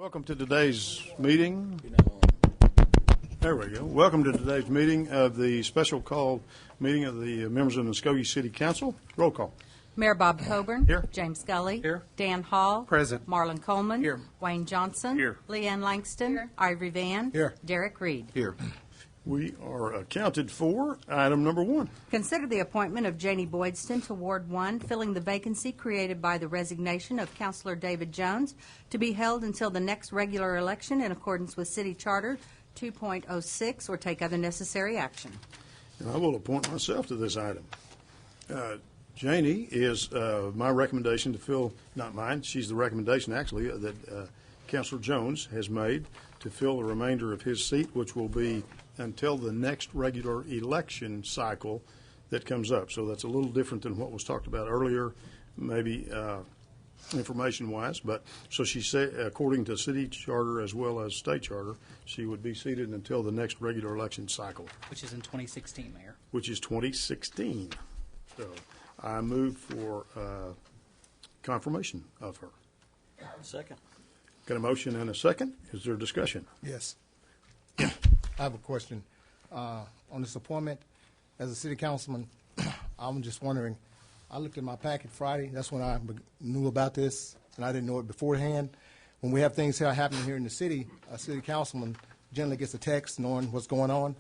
Welcome to today's meeting. There we go. Welcome to today's meeting of the special call meeting of the members of the Muskogee City Council. Roll call. Mayor Bob Coburn. Here. James Scully. Here. Dan Hall. Present. Marlon Coleman. Here. Wayne Johnson. Here. Leanne Langston. Here. Ivory Van. Here. Derek Reed. Here. We are accounted for. Item number 1. Consider the appointment of Janie Boydston to Ward 1, filling the vacancy created by the resignation of Councilor David Jones, to be held until the next regular election in accordance with City Charter 2.06, or take other necessary action. And I will appoint myself to this item. Janie is my recommendation to fill, not mine, she's the recommendation actually that Councilor Jones has made to fill the remainder of his seat, which will be until the next regular election cycle that comes up. So that's a little different than what was talked about earlier, maybe information-wise. But so she said, according to city charter as well as state charter, she would be seated until the next regular election cycle, Which is in 2016, Mayor. which is 2016. So I move for confirmation of her. Second. Got a motion and a second. Is there discussion? Yes. I have a question. On this appointment, as a city councilman, I'm just wondering, I looked at my packet Friday, that's when I knew about this, and I didn't know it beforehand. When we have things here happening here in the city, a city councilman generally gets a text knowing what's going on,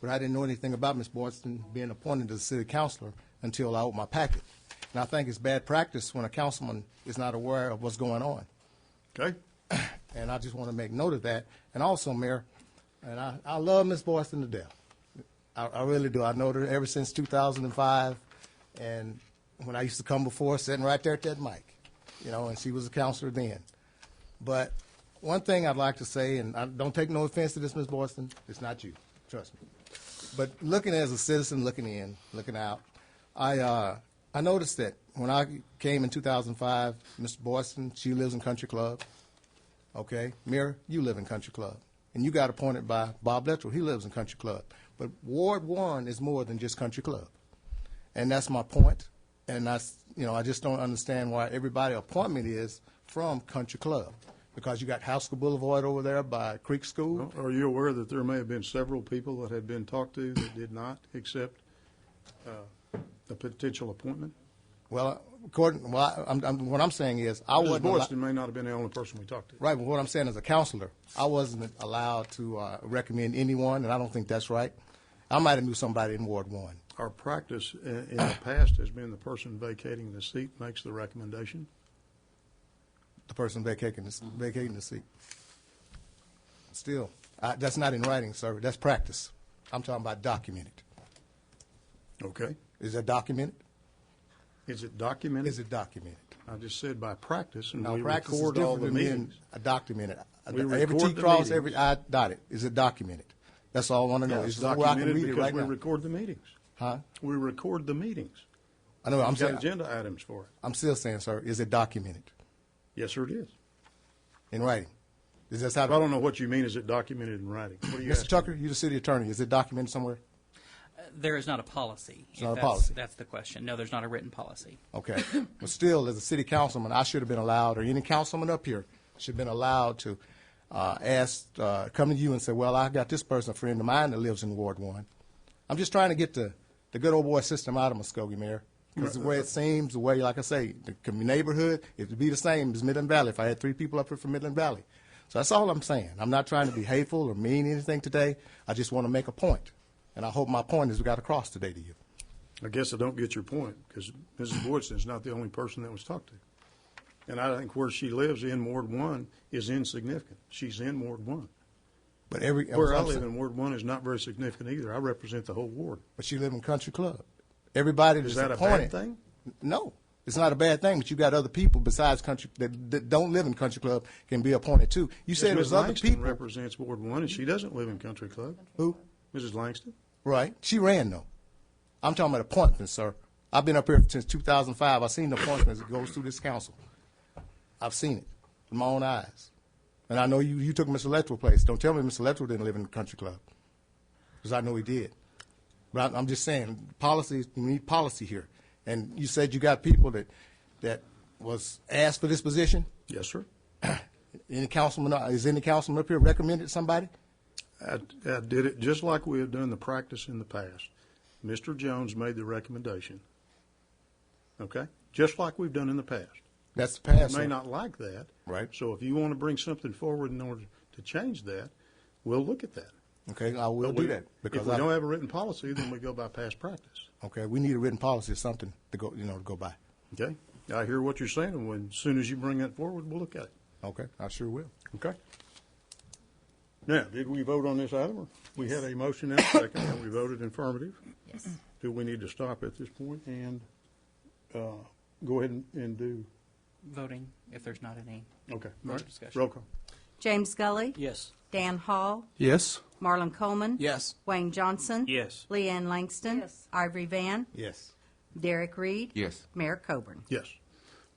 but I didn't know anything about Ms. Boydston being appointed as a city councilor until I opened my packet. And I think it's bad practice when a councilman is not aware of what's going on. Okay? And I just want to make note of that. And also, Mayor, and I love Ms. Boydston to death. I really do. I know her ever since 2005. And when I used to come before, sitting right there at that mic, and she was a counselor then. But one thing I'd like to say, and I don't take no offense to this, Ms. Boydston, it's not you, trust me. But looking as a citizen, looking in, looking out, I noticed that when I came in 2005, Ms. Boydston, she lives in Country Club. Okay, Mayor, you live in Country Club, and you got appointed by Bob Lettrell. He lives in Country Club, but Ward 1 is more than just Country Club, and that's my point. And I just don't understand why everybody appointment is from Country Club, because you got Haskell Boulevard over there by Creek School. Well, are you aware that there may have been several people that had been talked to that did not accept a potential appointment? Well, what I'm saying is, I Mrs. wasn't Boydston may not have been the only person we talked to. right. But what I'm saying as a counselor, I wasn't allowed to recommend anyone, and I don't think that's right. I might have knew somebody in Ward 1. Our practice in the past has been the person vacating the seat makes the recommendation. The person vacating the seat. Still, that's not in writing, sir. That's practice. I'm talking about documented. Okay. Is that documented? Is it documented? Is it documented? I just said by practice, and Now, we practice is record all different the than being meetings. documented. We Every record T the cross, meetings. every I dotted. Is it documented? That's all I want to know. Yeah, it's Is this where I can documented read it because right we now? record the meetings. Huh? We record the meetings. I know. I'm We've got saying. agenda items for it. I'm still saying, sir. Is it documented Yes, sir, it is. in writing? Is that how? I don't know what you mean. Is it documented in writing? What are you Mr. asking? Tucker, you're the city attorney. Is it documented somewhere? There is not a policy. It's if not a that's- policy. That's the question. No, there's not a written policy. Okay. But still, as a city councilman, I should have been allowed, or any councilman up here should have been allowed to come to you and say, well, I got this person, a friend of mine that lives in Ward 1. I'm just trying to get the good old boy system out of Muskogee, Mayor. Because the way it seems, the way, like I say, the neighborhood, it would be the same as Midland Valley if I had 3 people up here from Midland Valley. So that's all I'm saying. I'm not trying to be hateful or mean anything today. I just want to make a point. And I hope my point is we got across today to you. I guess I don't get your point, because Mrs. Boydston is not the only person that was talked to. And I think where she lives in Ward 1 is insignificant. She's in Ward 1. But Where I live in Ward 1 is not very significant either. I represent the whole ward. But you live in Country Club. Everybody Is that's that a appointed. bad thing? No, it's not a bad thing. But you got other people besides Country that don't live in Country Club can be appointed too. You said Ms. there's other Langston people. represents Ward 1, and she doesn't live in Country Club. Who? Mrs. Langston? Right. She ran though. I'm talking about appointments, sir. I've been up here since 2005. I've seen the appointments that goes through this council. I've seen it with my own eyes. And I know you took Mr. Lettrell's place. Don't tell me Mr. Lettrell didn't live in the Country Club, because I know he did. But I'm just saying, policy. We need policy here. And you said you got people that was asked for this position. Yes, sir. Any councilman, is any councilman up here recommended somebody? I did it just like we have done the practice in the past. Mr. Jones made the recommendation. Okay? Just like we've done in the past. That's the past. You may sir. not like that. Right. So if you want to bring something forward in order to change that, we'll look at that. Okay, I will But do that. If we don't have a written policy, then we go by past practice. Okay, we need a written policy or something to go, to go by. Okay? I hear what you're saying, and as soon as you bring that forward, we'll look at it. Okay, I sure will. Okay? Now, did we vote on this item? Or we had a motion and a second, and we voted affirmative. Yes. Do we need to stop at this point and go ahead and do? Voting, if there's not any. Okay. Further All right. discussion. Roll call. James Gully. Yes. Dan Hall. Yes. Marlon Coleman. Yes. Wayne Johnson. Yes. Leanne Langston. Yes. Ivory Van. Yes. Derek Reed. Yes. Mayor Coburn. Yes.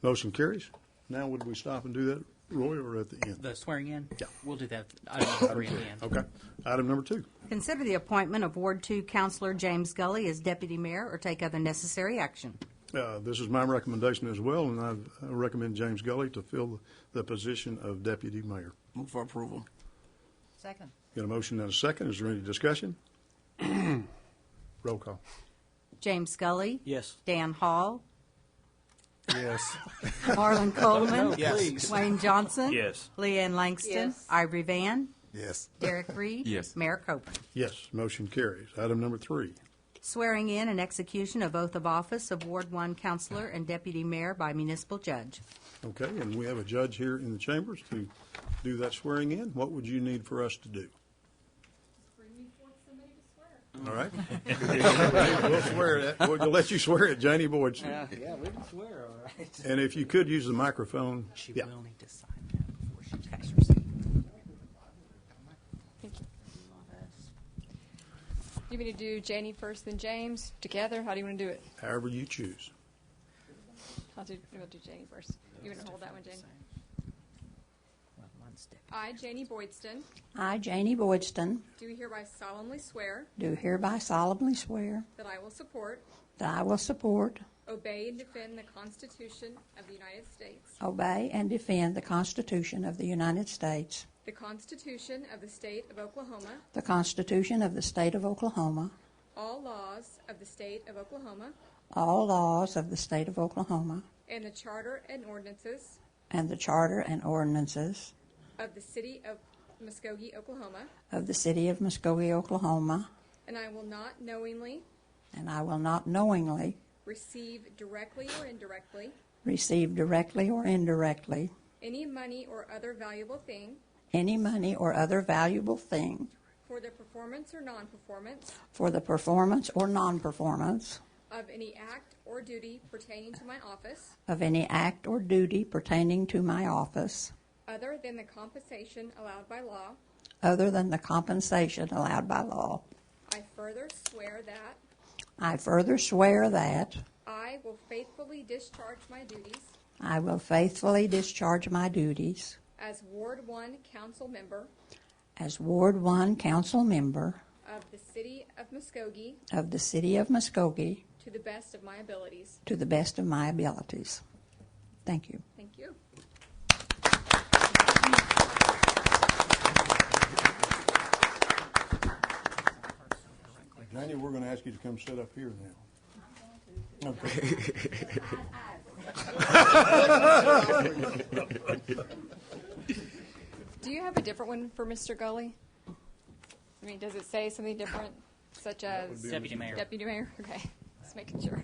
Motion carries. Now, would we stop and do that, Roy, or at the end? The swearing in? Yeah. We'll do that. Item number 3 at the end. Okay. Item number 2. Consider the appointment of Ward 2 Councilor James Gully as deputy mayor or take other necessary action. This is my recommendation as well, and I recommend James Gully to fill the position of deputy mayor. Move for approval. Second. Got a motion and a second. Is there any discussion? Roll call. James Gully. Yes. Dan Hall. Yes. Marlon Coleman. Yes. Wayne Johnson. Yes. Leanne Langston. Yes. Ivory Van. Yes. Derek Reed. Yes. Mayor Coburn. Yes, motion carries. Item number 3. Swearing in and execution of oath of office of Ward 1 Councilor and Deputy Mayor by municipal judge. Okay, and we have a judge here in the chambers to do that swearing in. What would you need for us to do? Bring me forth somebody to swear. All right. We'll swear it. We'll let you swear it, Janie Boyd. Yeah, we can swear, all right. And if you could use the microphone. She Yeah. will need to sign that before she takes her seat. You want me to do Janie first, then James together? How do you want to do it? However you choose. We'll do Janie first. You want to hold that one, Jane? Well, mine's deputy. I, Janie Boydston, I, Janie Boydston, do hereby solemnly swear do hereby solemnly swear that I will support, that I will support, obey, and defend the Constitution of the United States, obey, and defend the Constitution of the United States, the Constitution of the State of Oklahoma, the Constitution of the State of Oklahoma, all laws of the State of Oklahoma, all laws of the State of Oklahoma, and the Charter and ordinances and the Charter and ordinances of the City of Muskogee, Oklahoma, of the City of Muskogee, Oklahoma, and I will not knowingly and I will not knowingly receive directly or indirectly receive directly or indirectly any money or other valuable thing any money or other valuable thing for the performance or non-performance for the performance or non-performance of any act or duty pertaining to my office, of any act or duty pertaining to my office, other than the compensation allowed by law. other than the compensation allowed by law. I further swear that I further swear that I will faithfully discharge my duties I will faithfully discharge my duties as Ward 1 Council Member as Ward 1 Council Member of the City of Muskogee of the City of Muskogee to the best of my abilities. to the best of my abilities. Thank you. Thank you. Janie, we're going to ask you to come sit up here now. Okay. Do you have a different one for Mr. Gully? I mean, does it say something different, such as Deputy Mayor. Deputy Mayor? Okay, just making sure.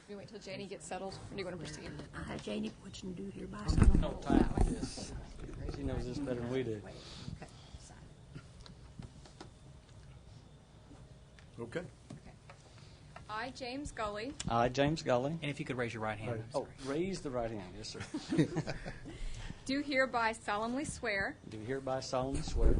We wait till Janie gets settled, or do you want to proceed? I, Janie Woodson, do hereby No time for this. She knows this better than we do. Okay. I, James Gully, I, James Gully. And if you could raise your right hand. Oh, raise the right hand, yes, sir. do hereby solemnly swear Do hereby solemnly swear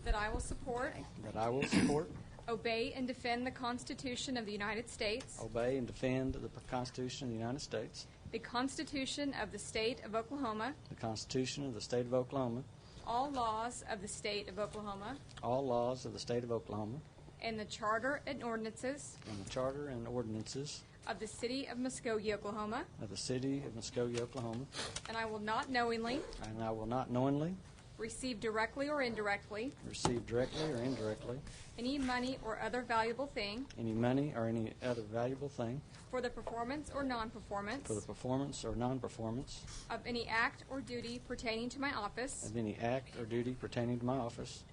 that I will support, that I will support, obey, and defend the Constitution of the United States, obey, and defend the Constitution of the United States, the Constitution of the State of Oklahoma, the Constitution of the State of Oklahoma, all laws of the State of Oklahoma, all laws of the State of Oklahoma, and the Charter and ordinances and the Charter and ordinances of the City of Muskogee, Oklahoma, of the City of Muskogee, Oklahoma, and I will not knowingly and I will not knowingly receive directly or indirectly receive directly or indirectly any money or other valuable thing any money or any other valuable thing for the performance or non-performance for the performance or non-performance of any act or duty pertaining to my office of any act or duty pertaining to my office,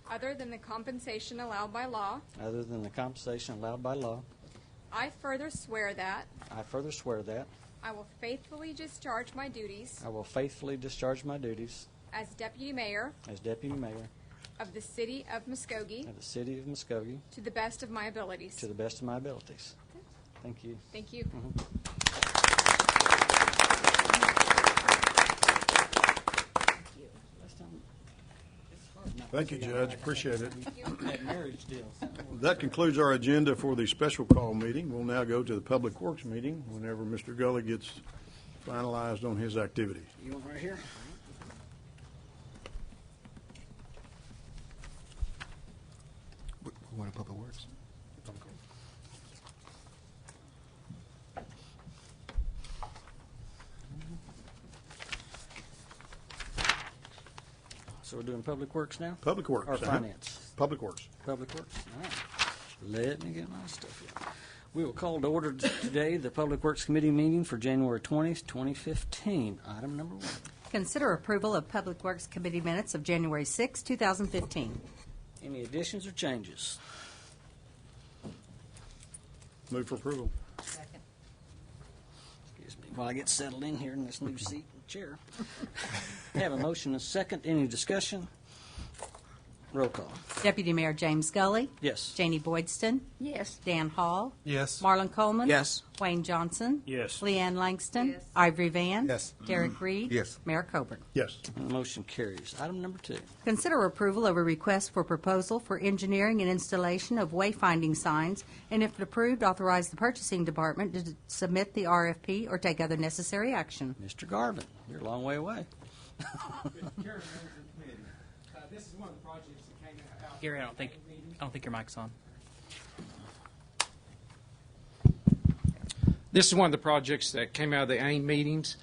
other than the compensation allowed by law. other than the compensation allowed by law. I further swear that I further swear that I will faithfully discharge my duties I will faithfully discharge my duties as Deputy Mayor as Deputy Mayor of the City of Muskogee of the City of Muskogee to the best of my abilities. to the best of my abilities. Thank you. Thank you. Thank you, Judge. Appreciate it. That marriage deal. That concludes our agenda for the special call meeting. We'll now go to the Public Works meeting whenever Mr. Gully gets finalized on his activity. You want right here? We want a Public Works. So we're doing Public Works now? Public Works. Or uh-huh. Finance? Public Works. Public Works. All right. Let me get my stuff here. We will call to order today the Public Works Committee meeting for January 20th, 2015. Item number 1. Consider approval of Public Works Committee minutes of January 6, 2015. Any additions or changes? Move for approval. Excuse me while I get settled in here in this new seat and chair. Have a motion and a second. Any discussion? Roll call. Deputy Mayor James Gully. Yes. Janie Boydston. Yes. Dan Hall. Yes. Marlon Coleman. Yes. Wayne Johnson. Yes. Leanne Langston. Ivory Van. Yes. Derek Reed. Yes. Mayor Coburn. Yes. And the motion carries. Item number 2. Consider approval of a request for proposal for engineering and installation of wayfinding signs, and if approved, authorize the purchasing department to submit the RFP or take other necessary action. Mr. Garvin, you're a long way away. This is one of the projects that came out. Gary, I don't think your mic's on. This is one of the projects that came out of the AIM meetings,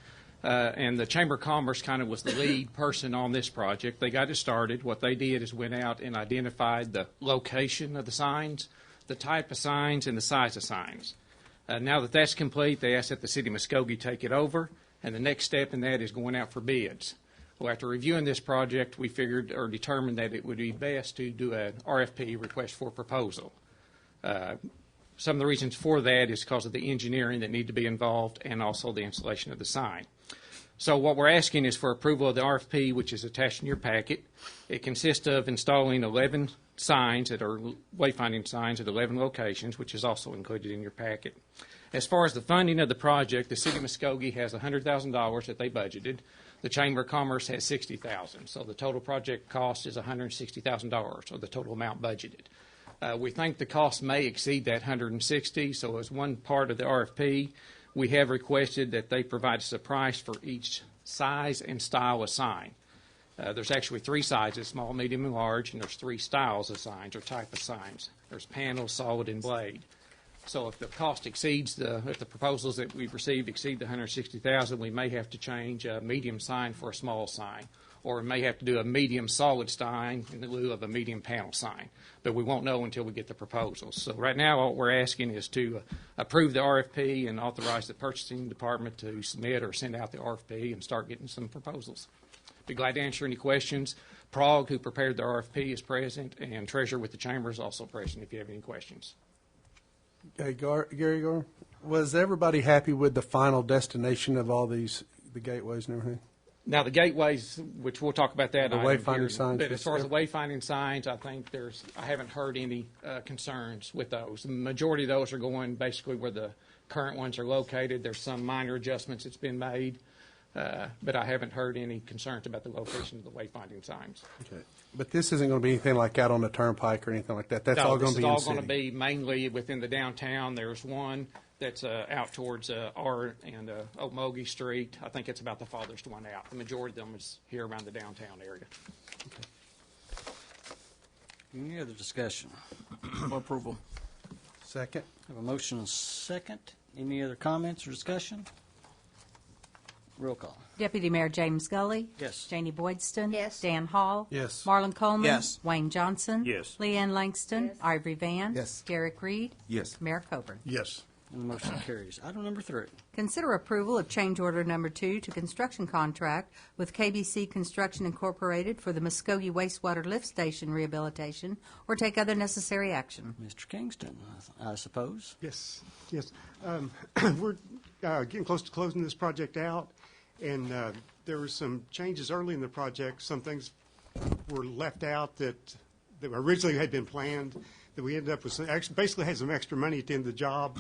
and the Chamber of Commerce kind of was the lead person on this project. They got it started. What they did is went out and identified the location of the signs, the type of signs, and the size of signs. Now that that's complete, they asked that the City of Muskogee take it over, and the next step in that is going out for bids. Well, after reviewing this project, we figured or determined that it would be best to do an RFP, request for proposal. Some of the reasons for that is because of the engineering that need to be involved and also the installation of the sign. So what we're asking is for approval of the RFP, which is attached in your packet. It consists of installing 11 signs that are wayfinding signs at 11 locations, which is also included in your packet. As far as the funding of the project, the City of Muskogee has $100,000 that they budgeted. The Chamber of Commerce has $60,000, so the total project cost is $160,000, or the total amount budgeted. We think the cost may exceed that $160,000, so as one part of the RFP, we have requested that they provide us a price for each size and style of sign. There's actually 3 sizes, small, medium, and large, and there's 3 styles of signs or type of signs. There's panel, solid, and blade. So if the cost exceeds if the proposals that we've received exceed the $160,000, we may have to change a medium sign for a small sign, or we may have to do a medium solid sign in lieu of a medium panel sign. But we won't know until we get the proposals. So right now, what we're asking is to approve the RFP and authorize the purchasing department to submit or send out the RFP and start getting some proposals. Be glad to answer any questions. Prague, who prepared the RFP, is present, and Treasurer with the Chamber is also present if you have any questions. Hey, Gary Gar, was everybody happy with the final destination of all these, the gateways and everything? Now, the gateways, which we'll talk about that. The item wayfinding here, signs, but as far as the yes, wayfinding signs, I think I haven't heard any concerns with those. The majority of those are going basically where the current ones are located. There's some minor adjustments that's been made, but I haven't heard any concerns about the location of the wayfinding signs. Okay. But this isn't going to be anything like out on the turnpike or anything like that. That's all going to be in the This is all city. going to be mainly within the downtown. There's one that's out towards R and Okmulgee Street. I think it's about the farthest one out. The majority of them is here around the downtown area. Any other discussion? For approval. Second. Have a motion and a second. Any other comments or discussion? Roll call. Deputy Mayor James Gully. Yes. Janie Boydston. Yes. Dan Hall. Yes. Marlon Coleman. Yes. Wayne Johnson. Yes. Leanne Langston. Yes. Ivory Van. Yes. Garrick Reed. Yes. Mayor Coburn. Yes. And the motion carries. Item number 3. Consider approval of change order number 2 to construction contract with KBC Construction Incorporated for the Muskogee wastewater lift station rehabilitation, or take other necessary action. Mr. Kingston, I suppose. Yes, yes. We're getting close to closing this project out, and there were some changes early in the project. Some things were left out that originally had been planned, that we ended up with basically had some extra money at the end of the job,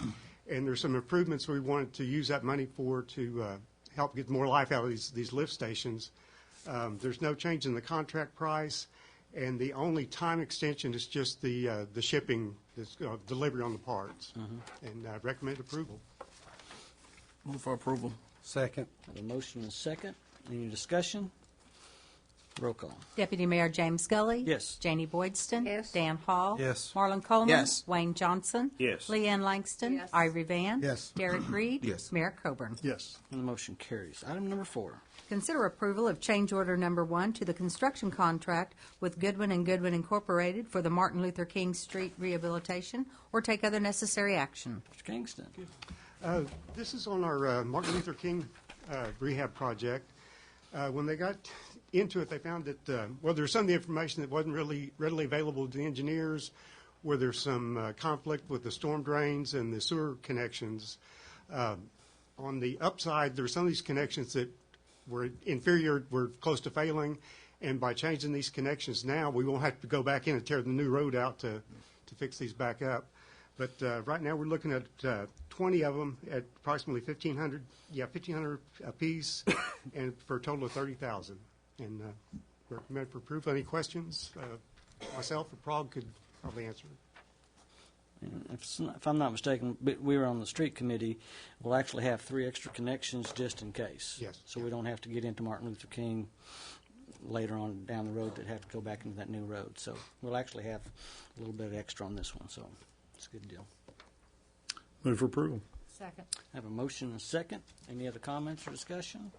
and there's some improvements we wanted to use that money for to help get more life out of these lift stations. There's no change in the contract price, and the only time extension is just the shipping, delivery on the parts. And I recommend approval. Move for approval. Second. Have a motion and a second. Any discussion? Roll call. Deputy Mayor James Gully. Yes. Janie Boydston. Yes. Dan Hall. Yes. Marlon Coleman. Yes. Wayne Johnson. Yes. Leanne Langston. Yes. Ivory Van. Yes. Garrick Reed. Yes. Mayor Coburn. Yes. And the motion carries. Item number 4. Consider approval of change order number 1 to the construction contract with Goodwin & Goodwin Incorporated for the Martin Luther King Street rehabilitation, or take other necessary action. Mr. Kingston. This is on our Martin Luther King rehab project. When they got into it, they found that, well, there's some of the information that wasn't really readily available to the engineers, where there's some conflict with the storm drains and the sewer connections. On the upside, there were some of these connections that were inferior, were close to failing, and by changing these connections now, we won't have to go back in and tear the new road out to fix these back up. But right now, we're looking at 20 of them at approximately $1,500 a piece, and for a total of $30,000. And recommend for approval. Any questions? Myself or Prague could probably answer. And if I'm not mistaken, we were on the street committee. We'll actually have 3 extra connections just in case. Yes. So we don't have to get into Martin Luther King later on down the road that have to go back into that new road. So we'll actually have a little bit extra on this one. So it's a good deal. Move for approval. Second. Have a motion and a second. Any other comments or discussion?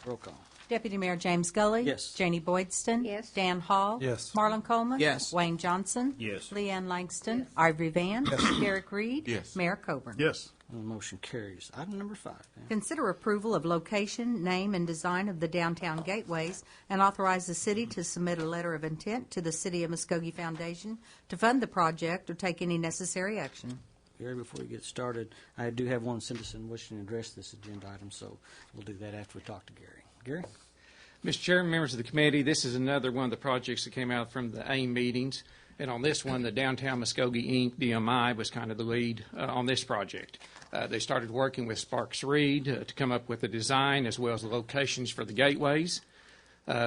Roll call. Deputy Mayor James Gully. Yes. Janie Boydston. Yes. Dan Hall. Yes. Marlon Coleman. Yes. Wayne Johnson. Yes. Leanne Langston. Ivory Van. Garrick Reed. Yes. Mayor Coburn. Yes. And the motion carries. Item number 5. Consider approval of location, name, and design of the downtown gateways, and authorize the city to submit a letter of intent to the City of Muskogee Foundation to fund the project or take any necessary action. Gary, before you get started, I do have one citizen wishing to address this agenda item, so we'll do that after we talk to Gary. Gary? Mr. Chairman, members of the committee, this is another one of the projects that came out from the AIM meetings. And on this one, the Downtown Muskogee, Inc., DMI, was kind of the lead on this project. They started working with Sparks Reed to come up with the design as well as the locations for the gateways.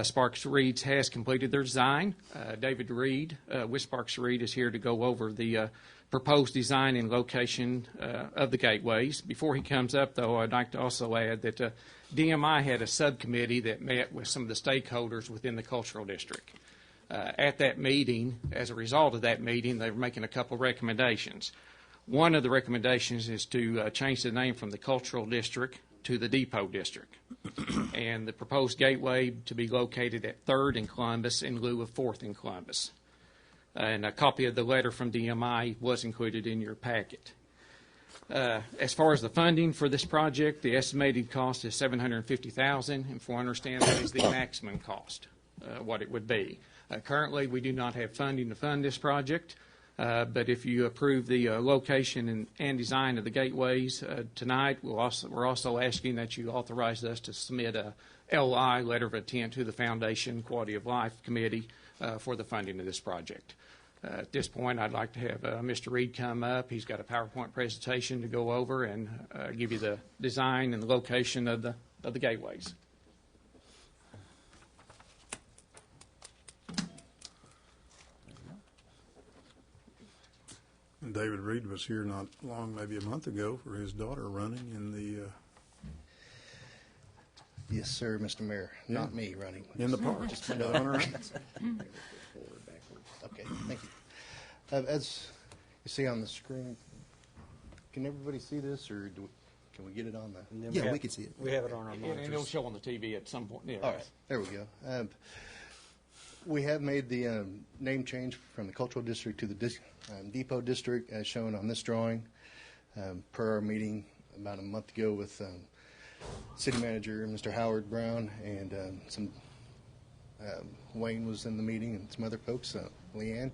Sparks Reed has completed their design. David Reed with Sparks Reed is here to go over the proposed design and location of the gateways. Before he comes up, though, I'd like to also add that DMI had a subcommittee that met with some of the stakeholders within the cultural district. At that meeting, as a result of that meeting, they were making a couple of recommendations. One of the recommendations is to change the name from the cultural district to the depot district, and the proposed gateway to be located at 3rd and Columbus in lieu of 4th and Columbus. And a copy of the letter from DMI was included in your packet. As far as the funding for this project, the estimated cost is $750,000, and from what I understand, that is the maximum cost, what it would be. Currently, we do not have funding to fund this project, but if you approve the location and design of the gateways tonight, we're also asking that you authorize us to submit a LI, letter of intent, to the Foundation Quality of Life Committee for the funding of this project. At this point, I'd like to have Mr. Reed come up. He's got a PowerPoint presentation to go over and give you the design and the location of the gateways. And David Reed was here not long, maybe a month ago, for his daughter running in the Yes, sir, Mr. Mayor. Yeah. Not me running. in the park. Just on her own. Okay, thank you. As you see on the screen, can everybody see this, or can we get it on the? Yeah, we can see it. We have it on our And it'll monitors. show on the TV at some point. Yeah. All right, there we go. We have made the name change from the Cultural District to the Depot District, as shown on this drawing, per our meeting about a month ago with City Manager Mr. Howard Brown, and Wayne was in the meeting, and some other folks, Leanne.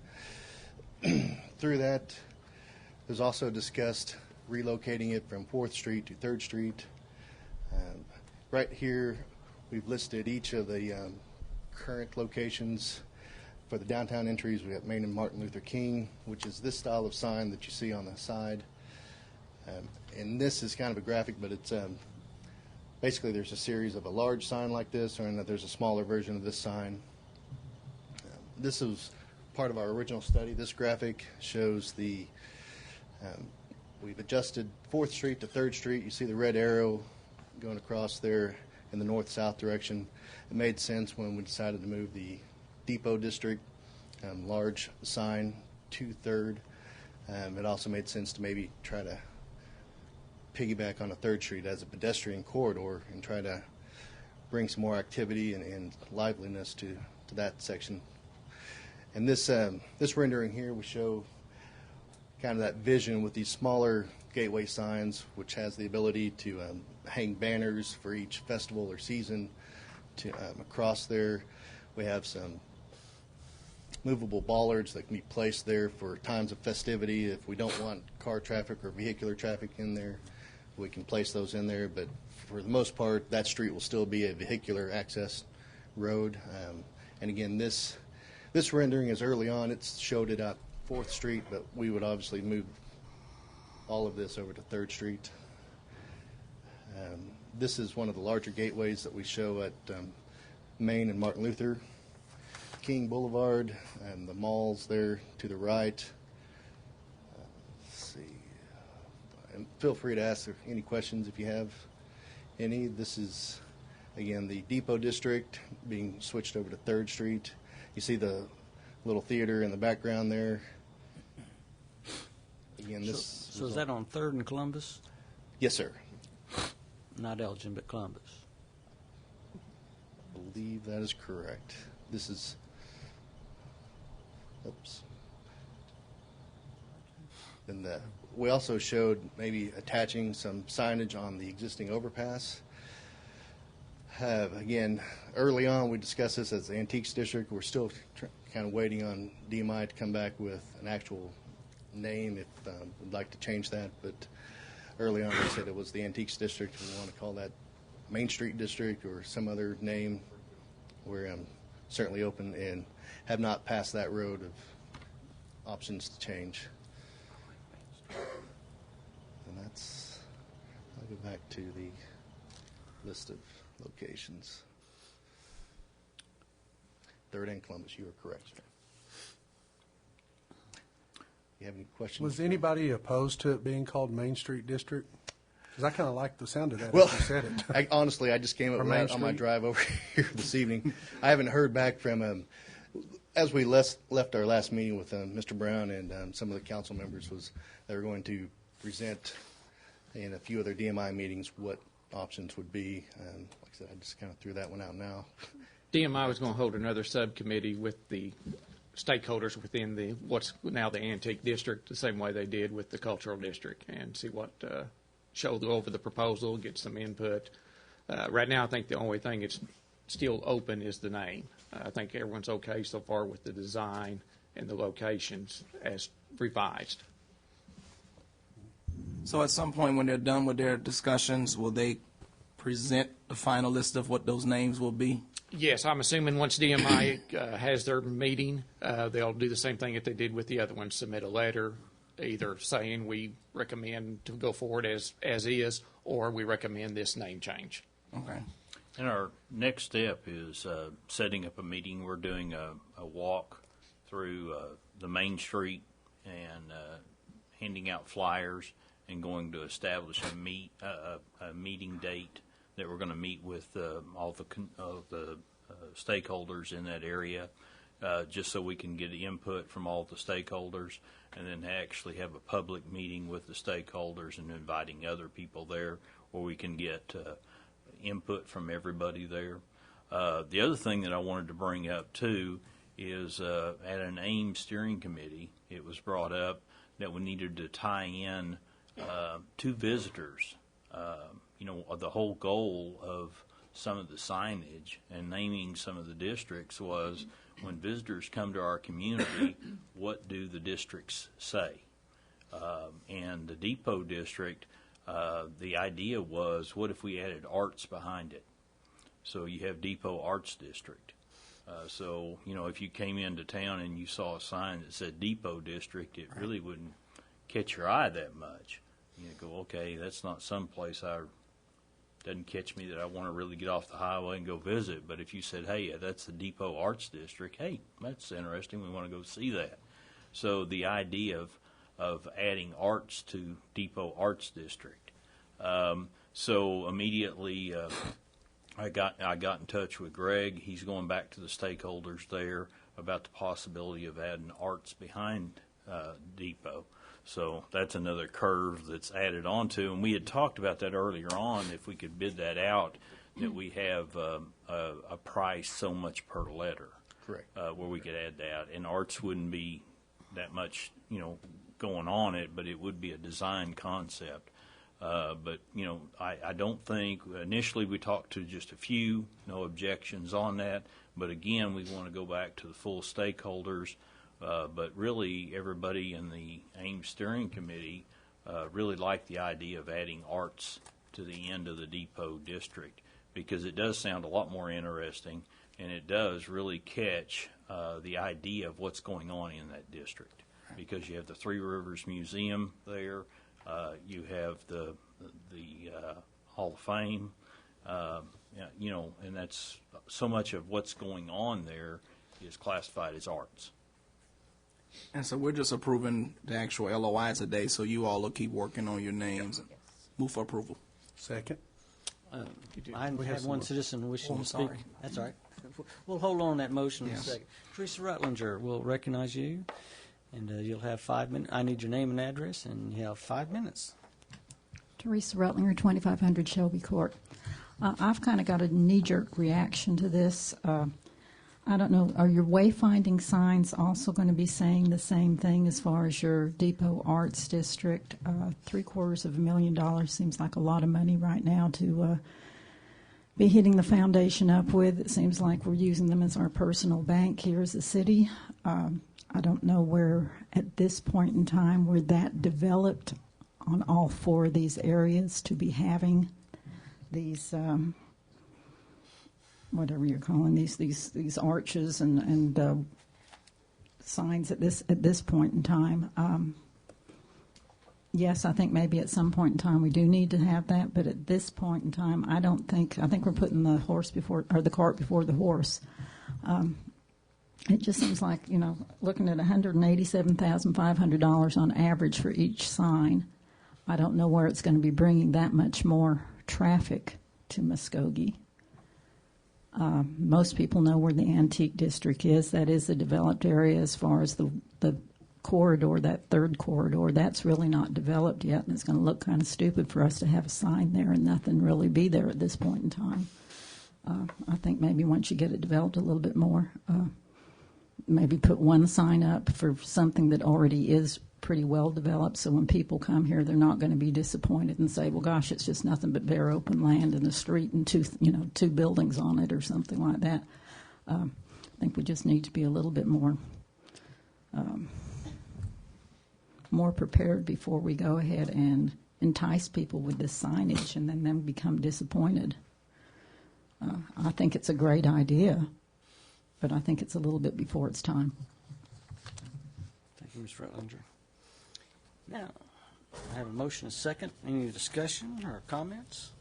Through that, it was also discussed relocating it from 4th Street to 3rd Street. Right here, we've listed each of the current locations. For the downtown entries, we have Main and Martin Luther King, which is this style of sign that you see on the side. And this is kind of a graphic, but it's basically there's a series of a large sign like this, or there's a smaller version of this sign. This is part of our original study. This graphic shows the we've adjusted 4th Street to 3rd Street. You see the red arrow going across there in the north-south direction. It made sense when we decided to move the Depot District large sign to 3rd. It also made sense to maybe try to piggyback on a 3rd Street as a pedestrian corridor and try to bring some more activity and liveliness to that section. And this rendering here, we show kind of that vision with these smaller gateway signs, which has the ability to hang banners for each festival or season. To across there, we have some movable bollards that can be placed there for times of festivity. If we don't want car traffic or vehicular traffic in there, we can place those in there. But for the most part, that street will still be a vehicular access road. And again, this rendering is early on. It showed it at 4th Street, but we would obviously move all of this over to 3rd Street. This is one of the larger gateways that we show at Main and Martin Luther King Boulevard, and the malls there to the right. Let's see. And feel free to ask any questions if you have any. This is, again, the Depot District being switched over to 3rd Street. You see the little theater in the background there. Again, this. So is that on 3rd and Columbus? Yes, sir. Not Elgin, but Columbus. I believe that is correct. This is. Oops. And we also showed maybe attaching some signage on the existing overpass. Again, early on we discussed this as the Antiques District. We're still kind of waiting on DMI to come back with an actual name if we'd like to change that. But early on we said it was the Antiques District. If we want to call that Main Street District or some other name, we're certainly open and have not passed that road of options to change. And that's, I'll go back to the list of locations. 3rd and Columbus, you are correct, sir. You have any questions? Was anybody opposed to it being called Main Street District? Because I kind of like the sound of that Well, as you said it. honestly, I just came up Or with Main that on my Street? drive over here this evening. I haven't heard back from as we left our last meeting with Mr. Brown and some of the council members, was they were going to present in a few other DMI meetings what options would be. Like I said, I just kind of threw that one out now. DMI was going to hold another subcommittee with the stakeholders within what's now the Antique District, the same way they did with the Cultural District, and see what show over the proposal, get some input. Right now, I think the only thing that's still open is the name. I think everyone's okay so far with the design and the locations as revised. So at some point when they're done with their discussions, will they present a final list of what those names will be? Yes, I'm assuming once DMI has their meeting, they'll do the same thing that they did with the other ones, submit a letter either saying we recommend to go forward as is, or we recommend this name change. Okay. And our next step is setting up a meeting. We're doing a walk through the Main Street and handing out flyers and going to establish a meeting date that we're going to meet with all the stakeholders in that area just so we can get input from all the stakeholders, and then actually have a public meeting with the stakeholders and inviting other people there where we can get input from everybody there. The other thing that I wanted to bring up, too, is at an AIM steering committee, it was brought up that we needed to tie in to visitors. The whole goal of some of the signage and naming some of the districts was when visitors come to our community, what do the districts say? And the Depot district, the idea was, what if we added arts behind it? So you have Depot Arts District. So, if you came into town and you saw a sign that said Depot District, it really wouldn't catch your eye that much. You go, okay, that's not someplace doesn't catch me that I want to really get off the highway and go visit. But if you said, hey, that's the Depot Arts District, hey, that's interesting, we want to go see that. So the idea of adding arts to Depot Arts District. So immediately I got in touch with Greg. He's going back to the stakeholders there about the possibility of adding arts behind Depot. So that's another curve that's added onto, and we had talked about that earlier on. If we could bid that out, that we have a price so much per letter, Correct. Where we could add that, and arts wouldn't be that much, going on it, but it would be a design concept. But I don't think initially we talked to just a few, no objections on that. But again, we want to go back to the full stakeholders. But really, everybody in the AIM steering committee really liked the idea of adding arts to the end of the Depot district, because it does sound a lot more interesting, and it does really catch the idea of what's going on in that district. Because you have the Three Rivers Museum there, you have the Hall of Fame, and that's so much of what's going on there is classified as arts. And so we're just approving the actual LOI today, so you all will keep working on your names. Yes. Move for approval. Second. I have one citizen wishing Oh, to speak. sorry. That's all right. We'll hold on that motion in a Yes. second. Teresa Rutlinger will recognize you, and you'll have 5 minutes. I need your name and address, and you have 5 minutes. Teresa Rutlinger, 2500 Shelby Court. I've kind of got a knee-jerk reaction to this. I don't know, are your wayfinding signs also going to be saying the same thing as far as your Depot Arts District? $750,000 seems like a lot of money right now to be hitting the foundation up with. It seems like we're using them as our personal bank here as a city. I don't know where, at this point in time, we're that developed on all 4 of these areas to be having these whatever you're calling these arches and signs at this point in time. Yes, I think maybe at some point in time we do need to have that, but at this point in time, I think we're putting the cart before the horse. It just seems like, looking at $187,500 on average for each sign, I don't know where it's going to be bringing that much more traffic to Muskogee. Most people know where the Antique District is. That is a developed area. As far as the corridor, that third corridor, that's really not developed yet, and it's going to look kind of stupid for us to have a sign there and nothing really be there at this point in time. I think maybe once you get it developed a little bit more, maybe put one sign up for something that already is pretty well developed, so when people come here, they're not going to be disappointed and say, well, gosh, it's just nothing but bare open land and a street and two buildings on it or something like that. I think we just need to be a little bit more prepared before we go ahead and entice people with this signage and then them become disappointed. I think it's a great idea, but I think it's a little bit before its time. Thank you, Ms. Rutlinger. Now, I have a motion, a second. Any discussion or comments?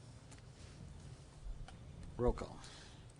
Roll call.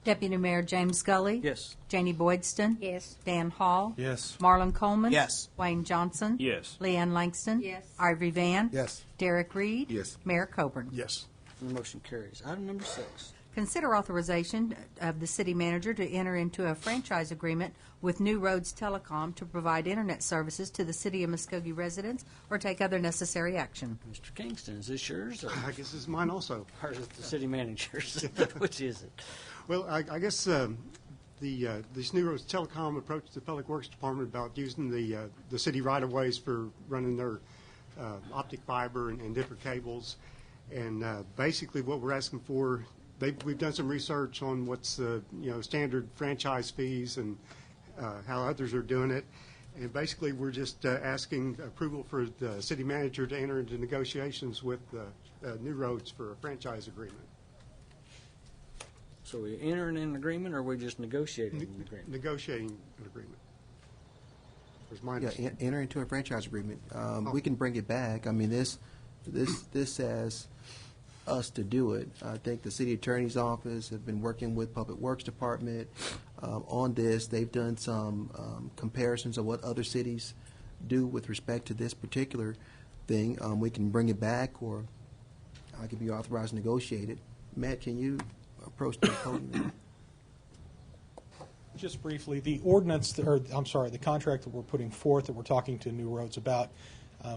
Deputy Mayor James Scully. Yes. Janie Boydston. Yes. Dan Hall. Yes. Marlon Coleman. Yes. Wayne Johnson. Yes. Leanne Langston. Yes. Ivory Van. Yes. Derek Reed. Yes. Mayor Coburn. Yes. And the motion carries. Item number 6. Consider authorization of the city manager to enter into a franchise agreement with New Roads Telecom to provide internet services to the city of Muskogee residents or take other necessary action. Mr. Kingston, is this yours, or I guess this is mine also. or is it the city manager's? Which is it? Well, I guess this New Roads Telecom approached the Public Works Department about using the city right-of-ways for running their optic fiber and different cables. And basically what we're asking for, we've done some research on what's standard franchise fees and how others are doing it. And basically we're just asking approval for the city manager to enter into negotiations with New Roads for a franchise agreement. So we entering an agreement, or we just negotiating an agreement? Negotiating an agreement. There's my Yeah, understanding. enter into a franchise agreement. We can bring it back. I mean, this says us to do it. I think the city attorney's office have been working with Public Works Department on this. They've done some comparisons of what other cities do with respect to this particular thing. We can bring it back, or I can be authorized to negotiate it. Matt, can you approach the podium? Just briefly, the ordinance, the contract that we're putting forth, that we're talking to New Roads about,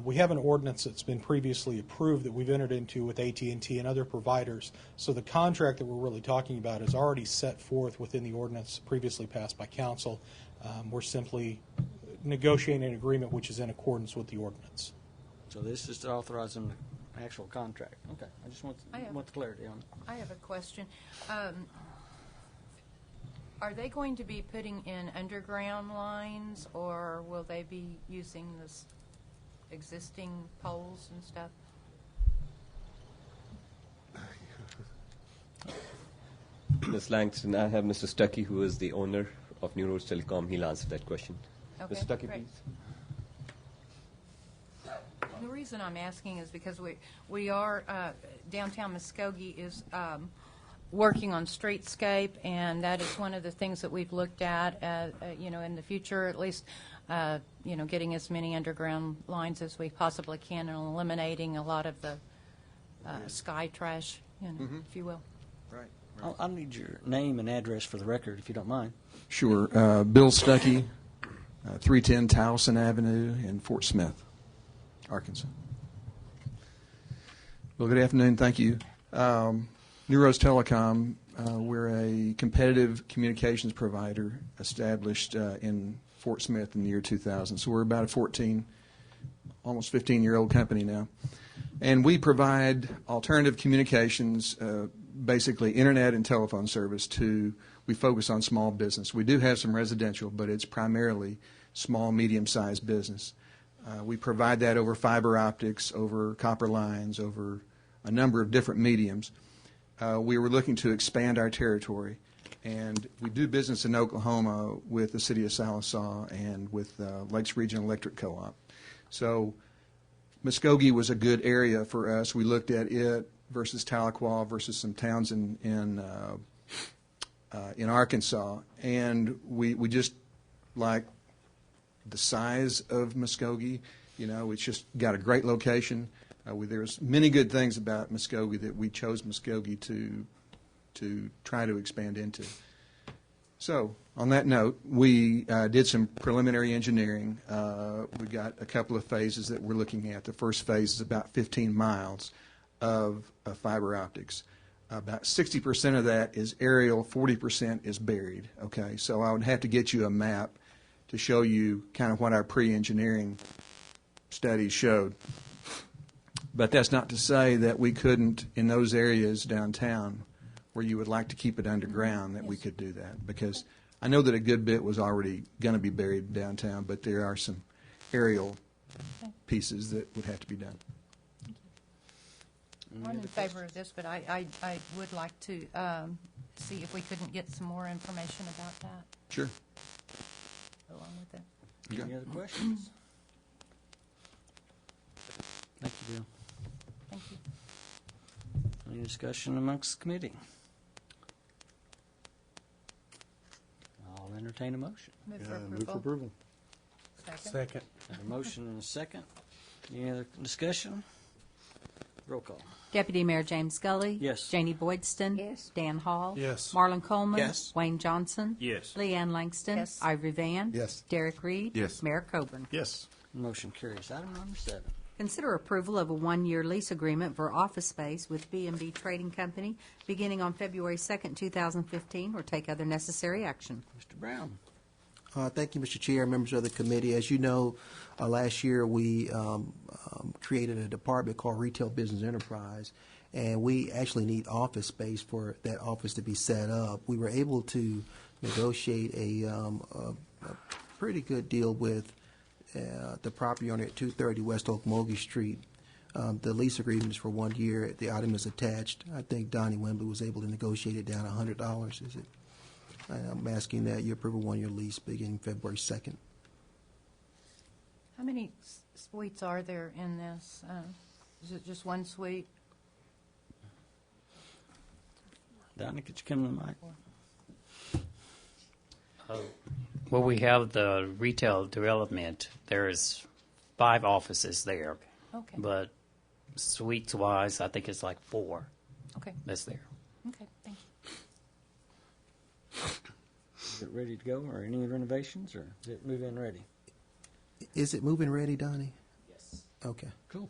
we have an ordinance that's been previously approved that we've entered into with AT&T and other providers. So the contract that we're really talking about is already set forth within the ordinance previously passed by council. We're simply negotiating an agreement which is in accordance with the ordinance. So this is authorizing the actual contract. Okay, I just want the clarity on it. I have a question. Are they going to be putting in underground lines, or will they be using this existing poles and stuff? Ms. Langston, I have Mr. Stuckey, who is the owner of New Roads Telecom. He'll answer that question. Okay, Mr. Stuckey, great. please. The reason I'm asking is because we are, downtown Muskogee is working on streetscape, and that is one of the things that we've looked at, in the future, at least, getting as many underground lines as we possibly can and eliminating a lot of the sky trash, if you will. Right. I'll need your name and address for the record, if you don't mind. Sure. Bill Stuckey, 310 Towson Avenue in Fort Smith, Arkansas. Well, good afternoon. Thank you. New Roads Telecom, we're a competitive communications provider established in Fort Smith in the year 2000. So we're about a almost 15-year-old company now. And we provide alternative communications, basically internet and telephone service we focus on small business. We do have some residential, but it's primarily small, medium-sized business. We provide that over fiber optics, over copper lines, over a number of different mediums. We were looking to expand our territory, and we do business in Oklahoma with the city of Salisaw and with Lakes Regional Electric Co-op. So Muskogee was a good area for us. We looked at it versus Tahlequah versus some towns in Arkansas, and we just like the size of Muskogee. It's just got a great location. There's many good things about Muskogee that we chose Muskogee to try to expand into. So, on that note, we did some preliminary engineering. We got a couple of phases that we're looking at. The first phase is about 15 miles of fiber optics. About 60% of that is aerial, 40% is buried. Okay, so I would have to get you a map to show you kind of what our pre-engineering studies showed. But that's not to say that we couldn't, in those areas downtown where you would like to keep it underground, that we could do that. Because I know that a good bit was already going to be buried downtown, but there are some aerial pieces that would have to be done. I'm in favor of this, but I would like to see if we couldn't get some more information about that. Sure. Along with it. Okay. Any other questions? Thank you, Bill. Thank you. Any discussion amongst the committee? I'll entertain a motion. Move for Move for approval. Second. Have a motion and a second. Any other discussion? Roll call. Deputy Mayor James Scully. Yes. Janie Boydston. Yes. Dan Hall. Yes. Marlon Coleman. Yes. Wayne Johnson. Yes. Leanne Langston. Yes. Ivory Van. Yes. Derek Reed. Yes. Mayor Coburn. Yes. Motion carries. Item number 7. Consider approval of a one-year lease agreement for office space with B&B Trading Company beginning on February 2nd, 2015, or take other necessary action. Mr. Brown. Thank you, Mr. Chair, members of the committee. As you know, last year we created a department called Retail Business Enterprise, and we actually need office space for that office to be set up. We were able to negotiate a pretty good deal with the property owner at 230 West Muskogee Street. The lease agreement is for 1 year. The item is attached. I think Donnie Wembley was able to negotiate it down $100. Is it? I'm asking that you approve a 1-year lease beginning February 2nd. How many suites are there in this? Is it just one suite? Donnie, could you come to the mic? Where we have the retail development, there is 5 offices there. Okay. But suites-wise, I think it's like 4 Okay. that's there. Okay, thank you. Is it ready to go, or any renovations, or is it move-in ready? Is it move-in ready, Donnie? Yes. Okay. Cool.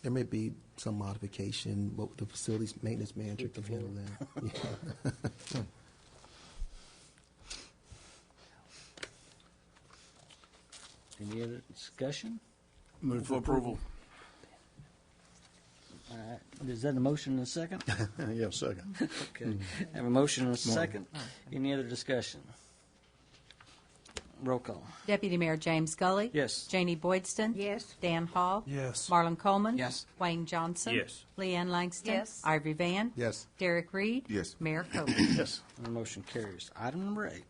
There may be some modification, but the facilities maintenance manager can handle that. Yeah. Any other discussion? Move for approval. All right. Is that a motion and a second? Yeah, second. Okay. Have a motion and a second. Any other discussion? Roll call. Deputy Mayor James Scully. Yes. Janie Boydston. Yes. Dan Hall. Yes. Marlon Coleman. Yes. Wayne Johnson. Yes. Leanne Langston. Yes. Ivory Van. Yes. Derek Reed. Yes. Mayor Coburn. Yes. And the motion carries. Item number 8.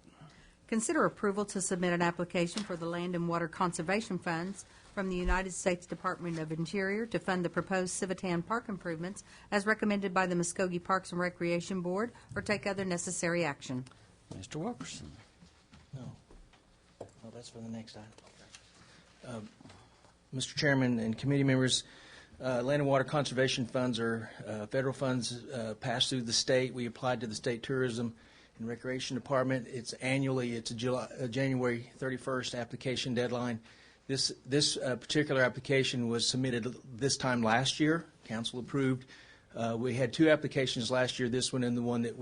Consider approval to submit an application for the Land and Water Conservation Funds from the United States Department of Interior to fund the proposed Civitan Park improvements as recommended by the Muskogee Parks and Recreation Board, or take other necessary action. Mr. Wilkerson. No. No, that's for the next item. Mr. Chairman and committee members, Land and Water Conservation Funds are federal funds passed through the state. We applied to the State Tourism and Recreation Department. It's annually. It's a January 31st application deadline. This particular application was submitted this time last year. Council approved. We had 2 applications last year. This one and the one that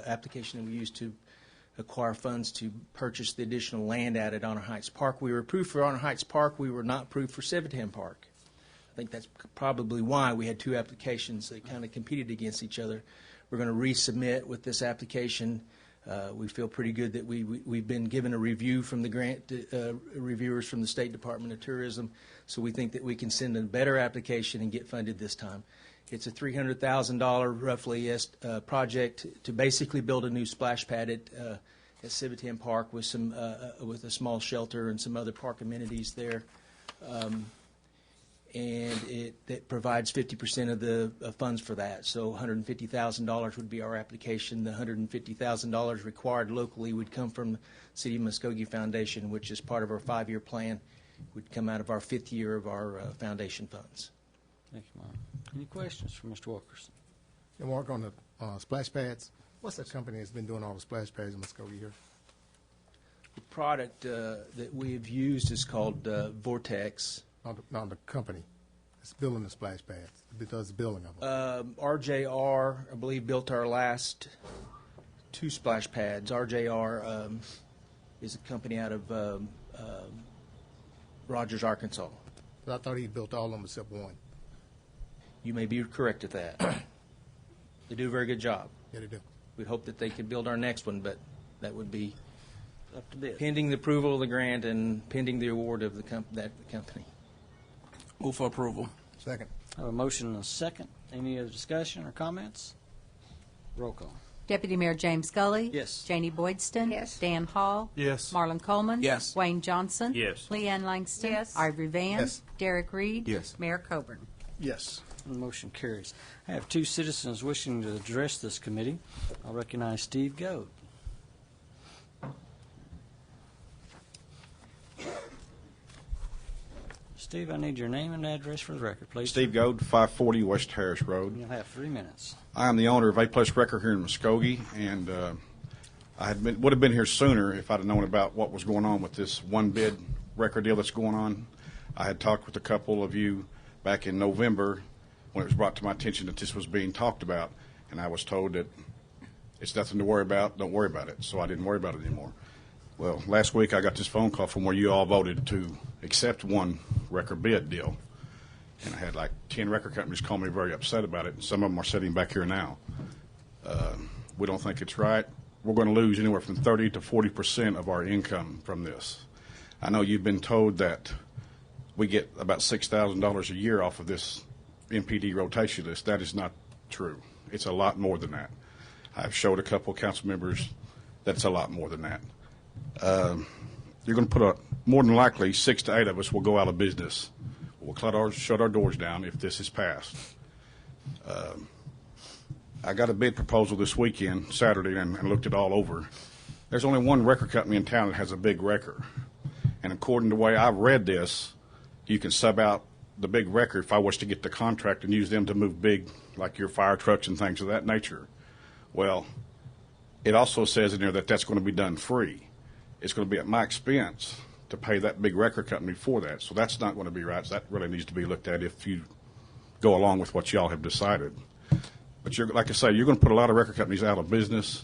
application that we used to acquire funds to purchase the additional land out at Honor Heights Park. We were approved for Honor Heights Park. We were not approved for Civitan Park. I think that's probably why we had 2 applications that kind of competed against each other. We're going to resubmit with this application. We feel pretty good that we've been given a review from the grant reviewers from the State Department of Tourism, so we think that we can send a better application and get funded this time. It's a $300,000 roughly project to basically build a new splash pad at Civitan Park with with a small shelter and some other park amenities there. And it provides 50% of the funds for that. So $150,000 would be our application. The $150,000 required locally would come from the City of Muskogee Foundation, which is part of our 5-year plan. Would come out of our 5th year of our foundation funds. Thank you, Mark. Any questions for Mr. Wilkerson? And Mark, on the splash pads, what's that company that's been doing all the splash pads in Muskogee here? The product that we've used is called Vortex. No, the company that's building the splash pads, that does the building of them. RJR, I believe, built our last 2 splash pads. RJR is a company out of Rogers, Arkansas. I thought he built all of them except one. You may be correct at that. They do a very good job. Yeah, they do. We'd hope that they could build our next one, but that would be up to bid. Pending the approval of the grant and pending the award of that company. Move for approval. Second. I have a motion and a second. Any other discussion or comments? Roll call. Deputy Mayor James Scully. Yes. Janie Boydston. Yes. Dan Hall. Yes. Marlon Coleman. Yes. Wayne Johnson. Yes. Leanne Langston. Yes. Ivory Van. Yes. Derek Reed. Yes. Mayor Coburn. Yes. And the motion carries. I have 2 citizens wishing to address this committee. I'll recognize Steve Goad. Steve, I need your name and address for the record, please. Steve Gold, 540 West Harris Road. You'll have 3 minutes. I am the owner of A Plus Record here in Muskogee, and would have been here sooner if I'd have known about what was going on with this one bid record deal that's going on. I had talked with a couple of you back in November when it was brought to my attention that this was being talked about, and I was told that it's nothing to worry about, don't worry about it, so I didn't worry about it anymore. Well, last week I got this phone call from where you all voted to accept one record bid deal, and I had like 10 record companies call me very upset about it, and some of them are sitting back here now. We don't think it's right. We're going to lose anywhere from 30 to 40% of our income from this. I know you've been told that we get about $6,000 a year off of this MPD rotation list. That is not true. It's a lot more than that. I've showed a couple of council members that it's a lot more than that. You're going to put more than likely 6 to 8 of us will go out of business. We'll shut our doors down if this is passed. I got a bid proposal this weekend, Saturday, and looked it all over. There's only one record company in town that has a big record. And according to the way I've read this, you can sub out the big record if I was to get the contract and use them to move big, like your fire trucks and things of that nature. Well, it also says in there that that's going to be done free. It's going to be at my expense to pay that big record company for that. So that's not going to be right. So that really needs to be looked at if you go along with what y'all have decided. But like I say, you're going to put a lot of record companies out of business.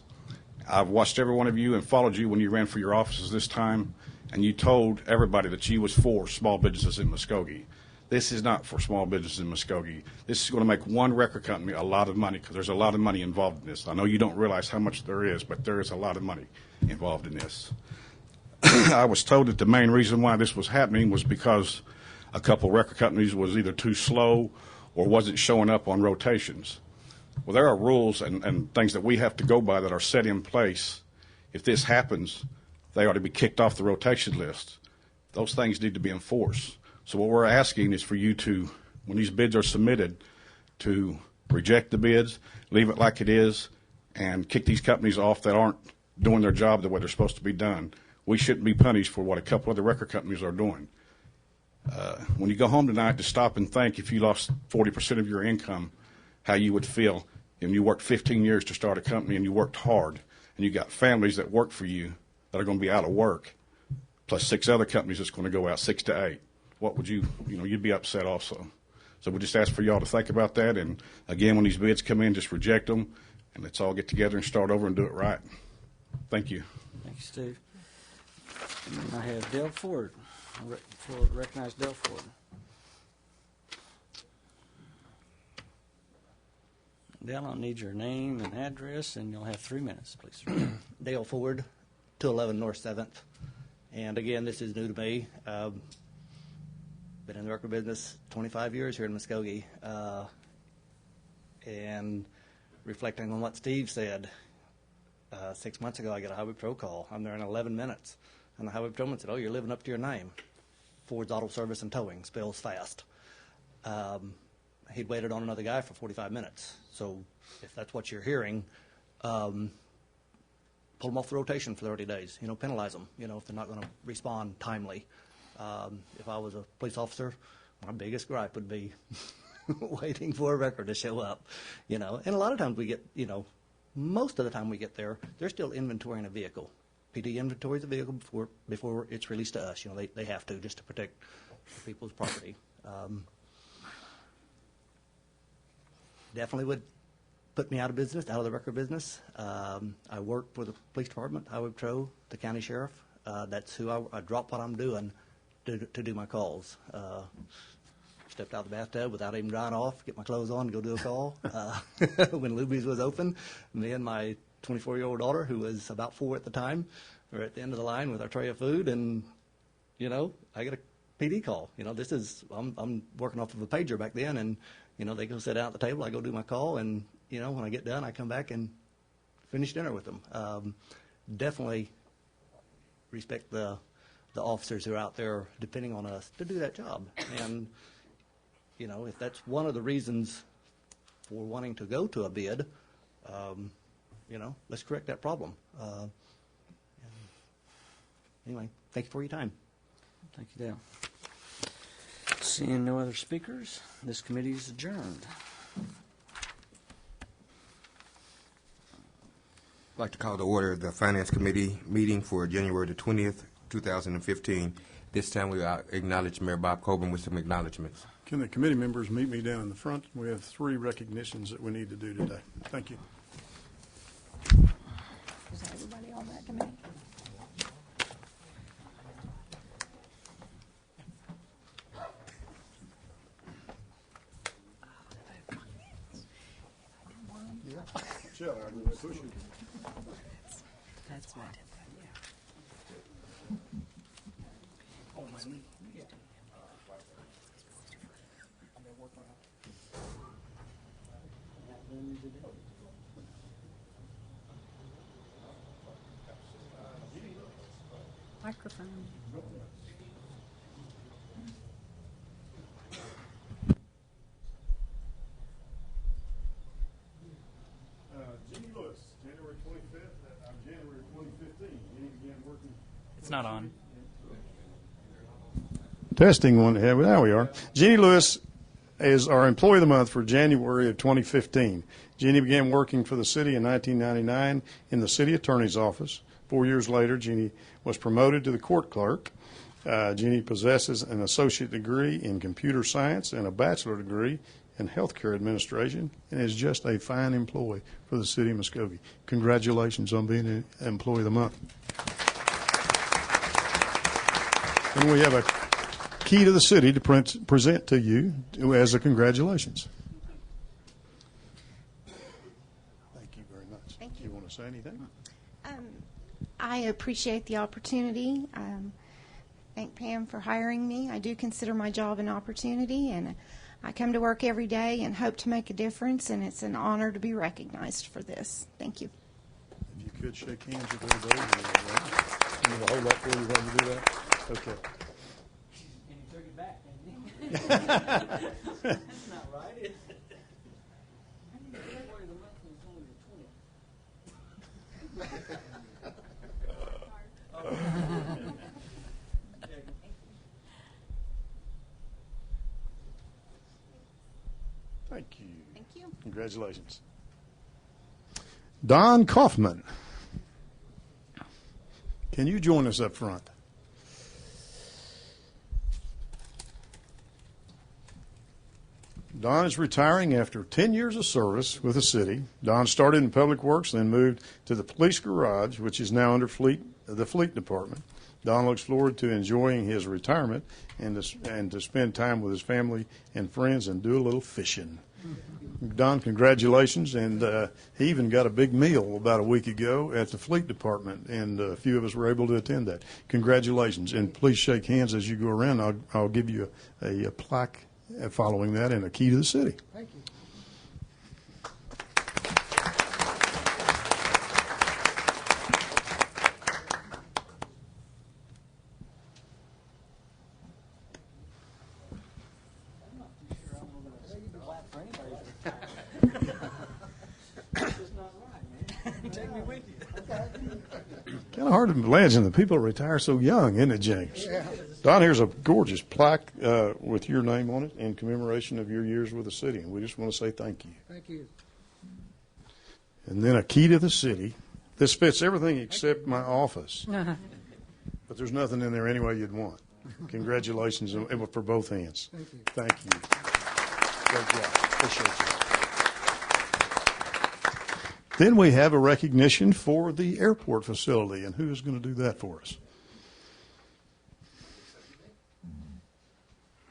I've watched every one of you and followed you when you ran for your offices this time, and you told everybody that you was for small businesses in Muskogee. This is not for small businesses in Muskogee. This is going to make one record company a lot of money because there's a lot of money involved in this. I know you don't realize how much there is, but there is a lot of money involved in this. I was told that the main reason why this was happening was because a couple record companies was either too slow or wasn't showing up on rotations. Well, there are rules and things that we have to go by that are set in place. If this happens, they ought to be kicked off the rotation list. Those things need to be enforced. So what we're asking is for you to, when these bids are submitted, to reject the bids, leave it like it is, and kick these companies off that aren't doing their job the way they're supposed to be done. We shouldn't be punished for what a couple other record companies are doing. When you go home tonight, to stop and think if you lost 40% of your income, how you would feel. And you worked 15 years to start a company and you worked hard and you got families that work for you that are going to be out of work, plus 6 other companies that's going to go out, 6 to 8. What would you'd be upset also. So we just ask for y'all to think about that. And again, when these bids come in, just reject them and let's all get together and start over and do it right. Thank you. Thank you, Steve. And I have Dale Ford. Recognize Dale Ford. Dale, I'll need your name and address, and you'll have 3 minutes, please. Dale Ford, 211 North 7th. And again, this is new to me. Been in the record business 25 years here in Muskogee. And reflecting on what Steve said, 6 months ago I got a highway patrol call. I'm there in 11 minutes. And the highway patrolman said, "Oh, you're living up to your name. Ford's Auto Service and Towing, spells fast." He'd waited on another guy for 45 minutes. So if that's what you're hearing, pull them off the rotation for 30 days. Penalize them, if they're not going to respond timely. If I was a police officer, my biggest gripe would be waiting for a record to show up. And a lot of times we get, most of the time we get there, they're still inventorying a vehicle. PD inventories a vehicle before it's released to us. They have to just to protect people's property. Definitely would put me out of business, out of the record business. I work for the police department, highway patrol, the county sheriff. That's who I drop what I'm doing to do my calls. Stepped out of the bathtub without even drying off, get my clothes on, go do a call. When Luby's was open, me and my 24-year-old daughter, who was about 4 at the time, were at the end of the line with our tray of food, and I get a PD call. I'm working off of a pager back then, and they go sit down at the table, I go do my call, and when I get done, I come back and finish dinner with them. Definitely respect the officers who are out there depending on us to do that job. And if that's one of the reasons for wanting to go to a bid, let's correct that problem. Anyway, thank you for your time. Thank you, Dale. Seeing no other speakers, this committee is adjourned. I'd like to call to order the Finance Committee meeting for January the 20th, 2015. This time we acknowledge Mayor Bob Coburn with some acknowledgments. Can the committee members meet me down in the front? We have 3 recognitions that we need to do today. Thank you. Is everybody on that committee? Michelle, I'm going to push you. That's right. Microphone. Jeannie Lewis, January 25th, January 2015. Jeannie began working. It's not on. Testing one. Yeah, well, there we are. Jeannie Lewis is our Employee of the Month for January of 2015. Jeannie began working for the city in 1999 in the city attorney's office. 4 years later, Jeannie was promoted to the court clerk. Jeannie possesses an associate degree in computer science and a bachelor degree in healthcare administration and is just a fine employee for the city of Muskogee. Congratulations on being an Employee of the Month. And we have a key to the city to present to you as a congratulations. Thank you very much. Thank you. You want to say anything? I appreciate the opportunity. Thank Pam for hiring me. I do consider my job an opportunity, and I come to work every day and hope to make a difference, and it's an honor to be recognized for this. Thank you. If you could shake hands with everybody. I'm going to hold up for you while you do that. Okay. And he took it back, didn't he? That's not right, is it? Thank you. Thank you. Congratulations. Don Kaufman. Can you join us up front? Don is retiring after 10 years of service with the city. Don started in Public Works, then moved to the police garage, which is now under the fleet department. Don looks forward to enjoying his retirement and to spend time with his family and friends and do a little fishing. Don, congratulations, and he even got a big meal about a week ago at the fleet department, and a few of us were able to attend that. Congratulations, and please shake hands as you go around. I'll give you a plaque following that and a key to the city. Thank you. Kind of hard to imagine that people retire so young, isn't it, James? Yeah. Don, here's a gorgeous plaque with your name on it in commemoration of your years with the city, and we just want to say thank you. Thank you. And then a key to the city. This fits everything except my office, but there's nothing in there anyway you'd want. Congratulations for both hands. Thank you. Thank you. Great job. Appreciate you. Then we have a recognition for the airport facility, and who is going to do that for us?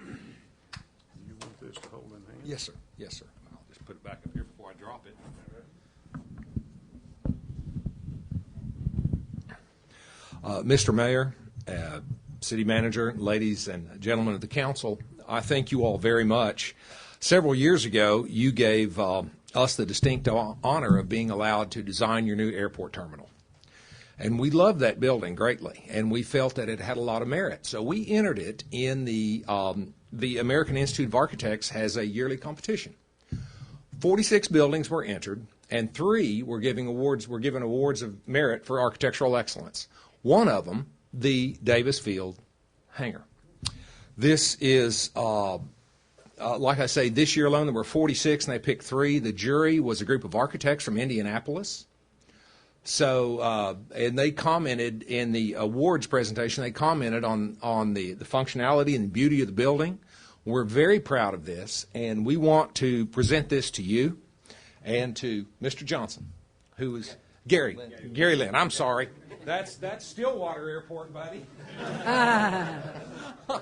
Do you want this to hold in hand? Yes, sir. Yes, sir. I'll just put it back up here before I drop it. Mr. Mayor, City Manager, ladies and gentlemen of the council, I thank you all very much. Several years ago, you gave us the distinct honor of being allowed to design your new airport terminal. And we loved that building greatly, and we felt that it had a lot of merit. So we entered it in the American Institute of Architects has a yearly competition. 46 buildings were entered, and 3 were given awards of merit for architectural excellence. One of them, the Davis Field hangar. This is, like I say, this year alone there were 46 and they picked 3. The jury was a group of architects from Indianapolis. So, and they commented in the awards presentation, they commented on the functionality and the beauty of the building. We're very proud of this, and we want to present this to you and to Mr. Johnson, who is Gary Lynn. I'm sorry. That's Stillwater Airport, buddy. I'm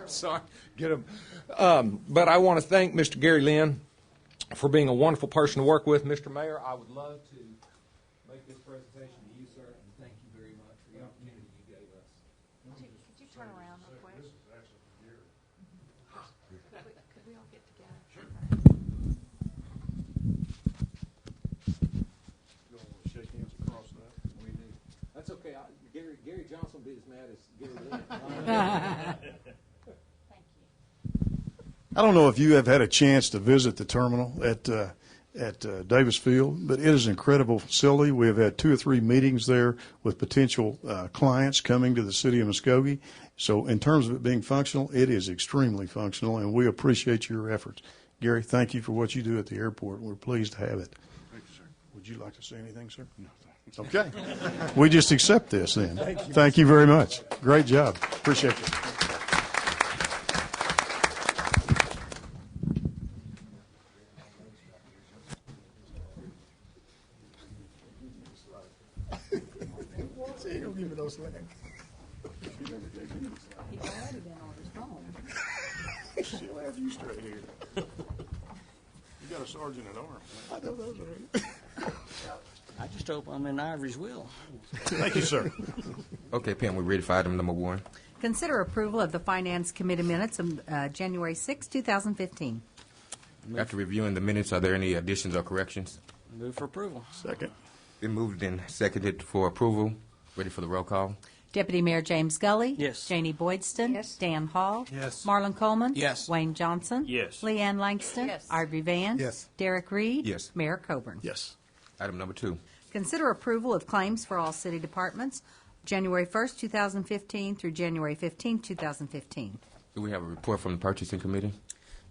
sorry. Get him. But I want to thank Mr. Gary Lynn for being a wonderful person to work with. Mr. Mayor, I would love to make this presentation to you, sir, and thank you very much for the opportunity you gave us. Could you turn around real quick? Could we all get together? Sure. You all want to shake hands across that? We do. That's okay. Gary Johnson will be as mad as Gary Lynn. I don't know if you have had a chance to visit the terminal at Davis Field, but it is an incredible facility. We have had 2 or 3 meetings there with potential clients coming to the city of Muskogee. So in terms of it being functional, it is extremely functional, and we appreciate your efforts. Gary, thank you for what you do at the airport. We're pleased to have it. Thank you, sir. Would you like to say anything, sir? No. Okay. We just accept this then. Thank you very much. Great job. Appreciate it. Don't give me those slack. He's already been on his phone. She'll have you straight here. You got a sergeant at arms. I know those are. I just hope I'm in Ivory's will. Thank you, sir. Okay, Pam, we're ready for item number 1. Consider approval of the Finance Committee minutes of January 6, 2015. After reviewing the minutes, are there any additions or corrections? Move for approval. Second. Been moved and seconded for approval. Ready for the roll call? Deputy Mayor James Gully. Yes. Janie Boydston. Yes. Dan Hall. Yes. Marlon Coleman. Yes. Wayne Johnson. Yes. Leanne Langston. Yes. Ivory Van. Yes. Derek Reed. Yes. Mayor Coburn. Yes. Item number 2. Consider approval of claims for all city departments, January 1st, 2015 through January 15, 2015. Do we have a report from the purchasing committee?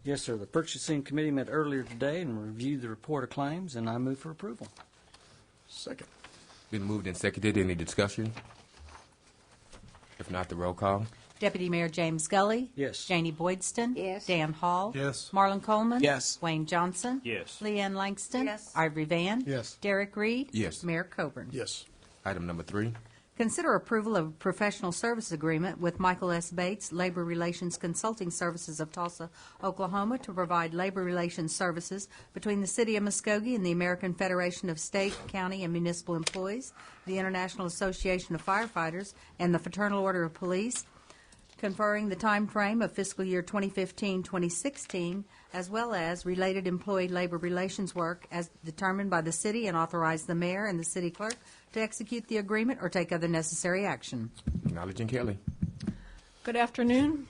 Yes, sir. The purchasing committee met earlier today and reviewed the report of claims, and I move for approval. Second. Been moved and seconded. Any discussion? If not, the roll call. Deputy Mayor James Gully. Yes. Janie Boydston. Yes. Dan Hall. Yes. Marlon Coleman. Yes. Wayne Johnson. Yes. Leanne Langston. Yes. Ivory Van. Yes. Derek Reed. Yes. Mayor Coburn. Yes. Item number 3. Consider approval of a professional service agreement with Michael S. Bates, Labor Relations Consulting Services of Tulsa, Oklahoma, to provide labor relations services between the City of Muskogee and the American Federation of State, County, and Municipal Employees, the International Association of Firefighters, and the Fraternal Order of Police, conferring the time frame of fiscal year 2015-2016, as well as related employee labor relations work as determined by the city, and authorize the mayor and the city clerk to execute the agreement or take other necessary action. Acknowledging Kelly. Good afternoon,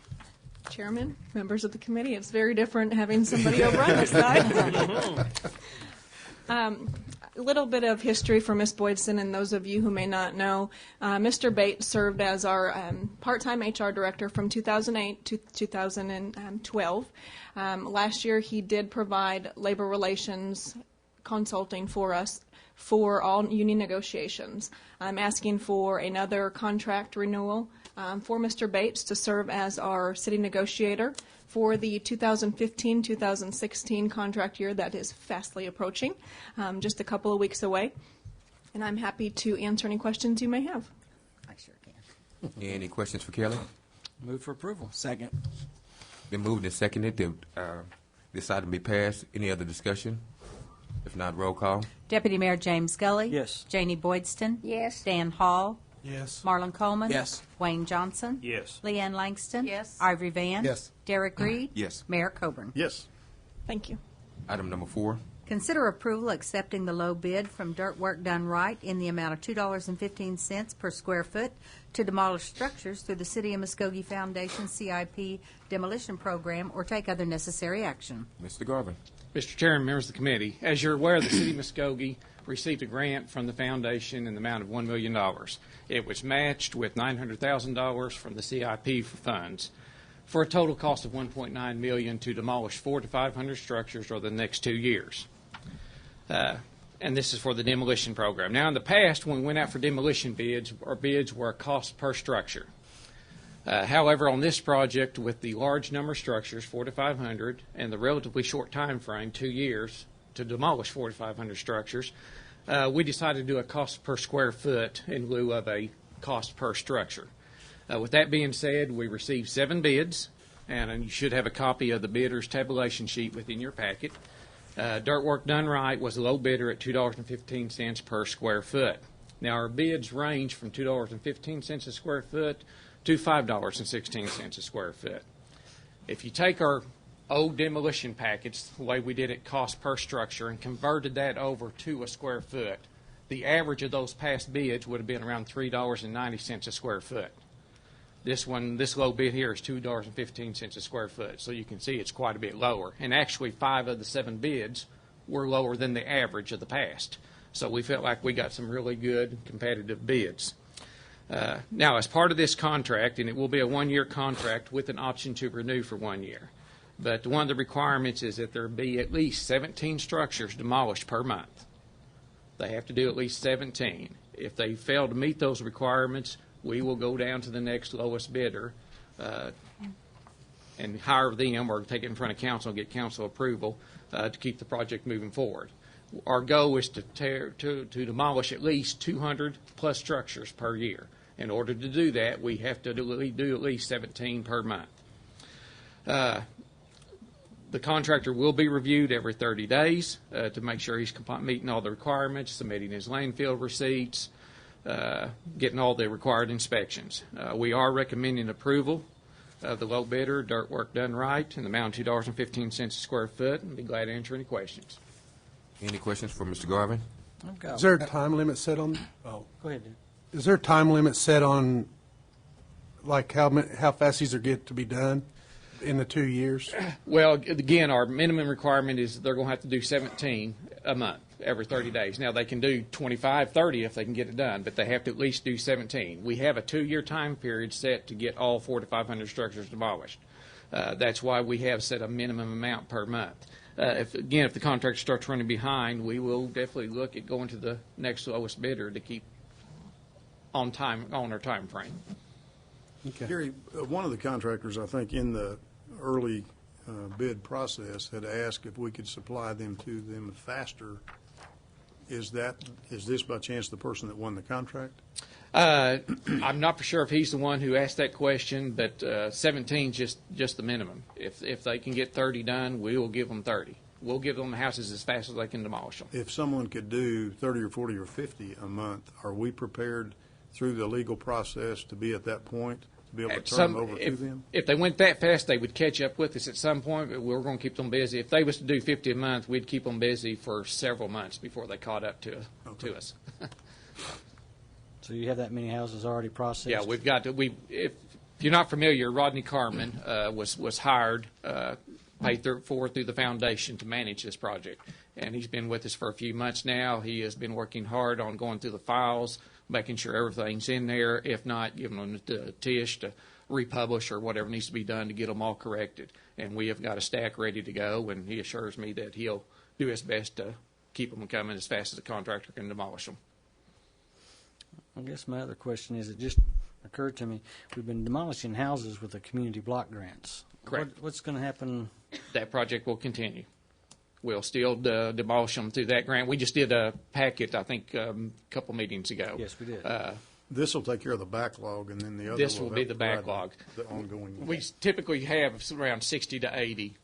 Chairman, members of the committee. It's very different having somebody over on this side. A little bit of history for Ms. Boydson, and those of you who may not know, Mr. Bates served as our part-time HR director from 2008 to 2012. Last year, he did provide labor relations consulting for us for all union negotiations. I'm asking for another contract renewal for Mr. Bates to serve as our city negotiator for the 2015-2016 contract year that is fastly approaching, just a couple of weeks away. And I'm happy to answer any questions you may have. I sure can. Any questions for Kelly? Move for approval. Second. Been moved and seconded to this item be passed. Any other discussion? If not, roll call. Deputy Mayor James Gully. Yes. Janie Boydston. Yes. Dan Hall. Yes. Marlon Coleman. Yes. Wayne Johnson. Yes. Leanne Langston. Yes. Ivory Van. Yes. Derek Reed. Yes. Mayor Coburn. Yes. Thank you. Item number 4. Consider approval accepting the low bid from Dirt Work Done Right in the amount of $2.15 per square foot to demolish structures through the City of Muskogee Foundation CIP demolition program or take other necessary action. Mr. Garvin. Mr. Chairman, members of the committee, as you're aware, the City of Muskogee received a grant from the foundation in the amount of $1 million. It was matched with $900,000 from the CIP for funds. for a total cost of $1.9 million to demolish 400 to 500 structures over the next 2 years. And this is for the demolition program. Now, in the past, when we went out for demolition bids, our bids were a cost per structure. However, on this project, with the large number of structures, 400 to 500, and the relatively short time frame, 2 years, to demolish 400 to 500 structures, we decided to do a cost per square foot in lieu of a cost per structure. With that being said, we received 7 bids, and you should have a copy of the bidder's tabulation sheet within your packet. Dirt Work Done Right was the low bidder at $2.15 per square foot. Now, our bids range from $2.15 a square foot to $5.16 a square foot. If you take our old demolition packets, the way we did it cost per structure, and converted that over to a square foot, the average of those past bids would have been around $3.90 a square foot. This low bid here is $2.15 a square foot, so you can see it's quite a bit lower. And actually, 5 of the 7 bids were lower than the average of the past. So we felt like we got some really good competitive bids. Now, as part of this contract, and it will be a 1-year contract with an option to renew for 1 year, but one of the requirements is that there be at least 17 structures demolished per month. They have to do at least 17. If they fail to meet those requirements, we will go down to the next lowest bidder and hire them, or take it in front of council and get council approval to keep the project moving forward. Our goal is to demolish at least 200 plus structures per year. In order to do that, we have to do at least 17 per month. The contractor will be reviewed every 30 days to make sure he's meeting all the requirements, submitting his landfill receipts, getting all the required inspections. We are recommending approval of the low bidder, Dirt Work Done Right, in the amount of $2.15 a square foot, and be glad to answer any questions. Any questions for Mr. Garvin? Is there a time limit set on? Oh, go ahead, Dan. Is there a time limit set on, like how fast these are get to be done in the 2 years? Well, again, our minimum requirement is they're going to have to do 17 a month every 30 days. Now, they can do 25, 30 if they can get it done, but they have to at least do 17. We have a 2-year time period set to get all 400 to 500 structures demolished. That's why we have set a minimum amount per month. If the contractor starts running behind, we will definitely look at going to the next lowest bidder to keep on our time frame. Okay. Gary, one of the contractors, I think, in the early bid process had asked if we could supply them to them faster. Is this by chance the person that won the contract? I'm not for sure if he's the one who asked that question, but 17 is just the minimum. If they can get 30 done, we will give them 30. We'll give them houses as fast as they can demolish them. If someone could do 30 or 40 or 50 a month, are we prepared through the legal process to be at that point, to be able to turn them over to them? If they went that fast, they would catch up with us at some point, but we're going to keep them busy. If they was to do 50 a month, we'd keep them busy for several months before they caught up to us. So you have that many houses already processed? Yeah, we've got to. If you're not familiar, Rodney Carmen was hired, paid for through the foundation to manage this project, and he's been with us for a few months now. He has been working hard on going through the files, making sure everything's in there. If not, giving them to Tish to republish or whatever needs to be done to get them all corrected. And we have got a stack ready to go, and he assures me that he'll do his best to keep them coming as fast as the contractor can demolish them. I guess my other question is, it just occurred to me, we've been demolishing houses with the community block grants. Correct. What's going to happen? That project will continue. We'll still demolish them through that grant. We just did a packet, I think, a couple meetings ago. Yes, we did. This will take care of the backlog, and then the other This will be the backlog. The ongoing. We typically have around 60 to 80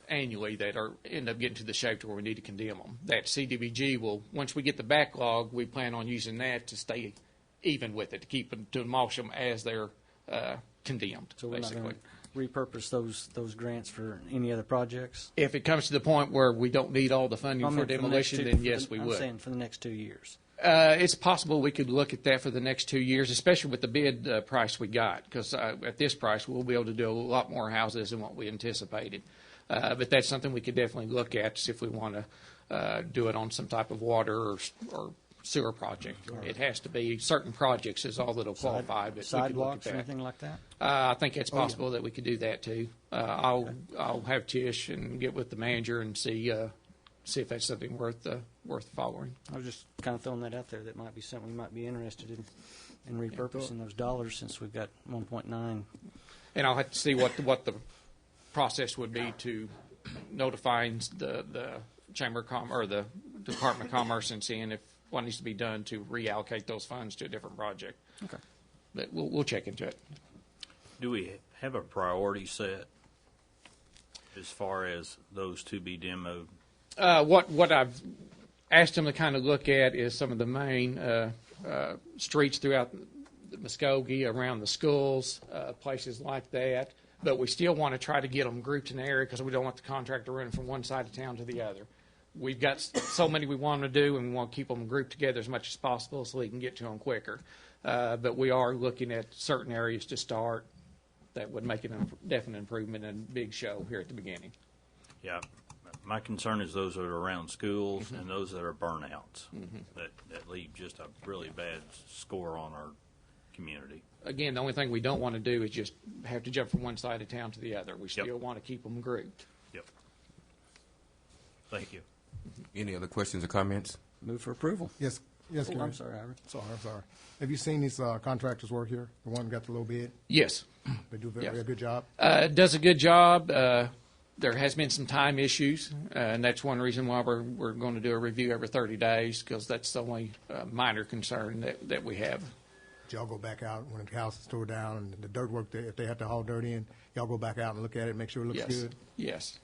annually that end up getting to the shape to where we need to condemn them. That CDBG will, once we get the backlog, we plan on using that to stay even with it, to keep them, to demolish them as they're condemned. So we're basically. not going to repurpose those grants for any other projects? If it comes to the point where we don't need all the funding for demolition, then yes, we would. I'm saying for the next 2 years. It's possible we could look at that for the next 2 years, especially with the bid price we got, because at this price we'll be able to do a lot more houses than what we anticipated. But that's something we could definitely look at to see if we want to do it on some type of water or sewer project. It has to be certain projects is all that'll qualify. But we could look at Sidewalks or that. anything like that? I think it's possible that we could do that too. I'll have Tish and get with the manager and see if that's something worth following. I was just kind of throwing that out there. That might be something we might be interested in repurposing those dollars, since we've got 1.9. And I'll have to see what the process would be to notifying the Chamber of Commerce or the Department of Commerce and seeing if what needs to be done to reallocate those funds to a different project. Okay. But we'll check into it. Do we have a priority set as far as those to be demoed? What I've asked them to kind of look at is some of the main streets throughout the Muskogee, around the schools, places like that. But we still want to try to get them grouped in the area because we don't want the contractor running from one side of town to the other. We've got so many we want them to do, and we want to keep them grouped together as much as possible so we can get to them quicker. But we are looking at certain areas to start that would make a definite improvement and big show here at the beginning. Yeah. My concern is those that are around schools and those that are burnouts that leave just a really bad score on our community. Again, the only thing we don't want to do is just have to jump from one side of town to the other. We still want to keep them grouped. Yep. Thank you. Any other questions or comments? Move for approval. Yes, Oh, Gary. I'm sorry, Ira. I'm sorry. Have you seen these contractors work here? The one who got the low bid? Yes. They do a good job? Does a good job. There has been some time issues, and that's one reason why we're going to do a review every 30 days, because that's the only minor concern that we have. Y'all go back out when the house is tore down and the dirt work, if they have to haul dirt in, y'all go back out and look at it, make sure it looks good? Yes.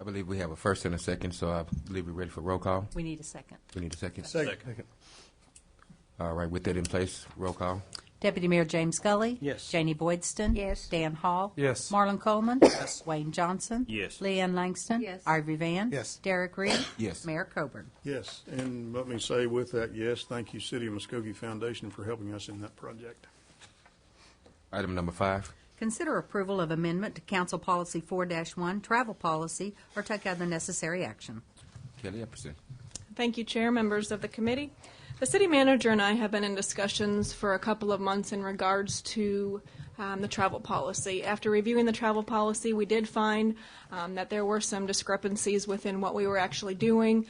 I believe we have a first and a second, so I believe we're ready for roll call. We need a second. We need a second? Second. All right, with that in place, roll call. Deputy Mayor James Gully. Yes. Janie Boydston. Yes. Dan Hall. Yes. Marlon Coleman. Yes. Wayne Johnson. Yes. Leanne Langston. Yes. Ivory Van. Yes. Derek Reed. Yes. Mayor Coburn. Yes, and let me say with that, yes, thank you, City of Muskogee Foundation, for helping us in that project. Item number 5. Consider approval of amendment to Council Policy 4-1, Travel Policy, or take other necessary action. Kelly Epperson. Thank you, Chair, members of the committee. The city manager and I have been in discussions for a couple of months in regards to the travel policy. After reviewing the travel policy, we did find that there were some discrepancies within what we were actually doing,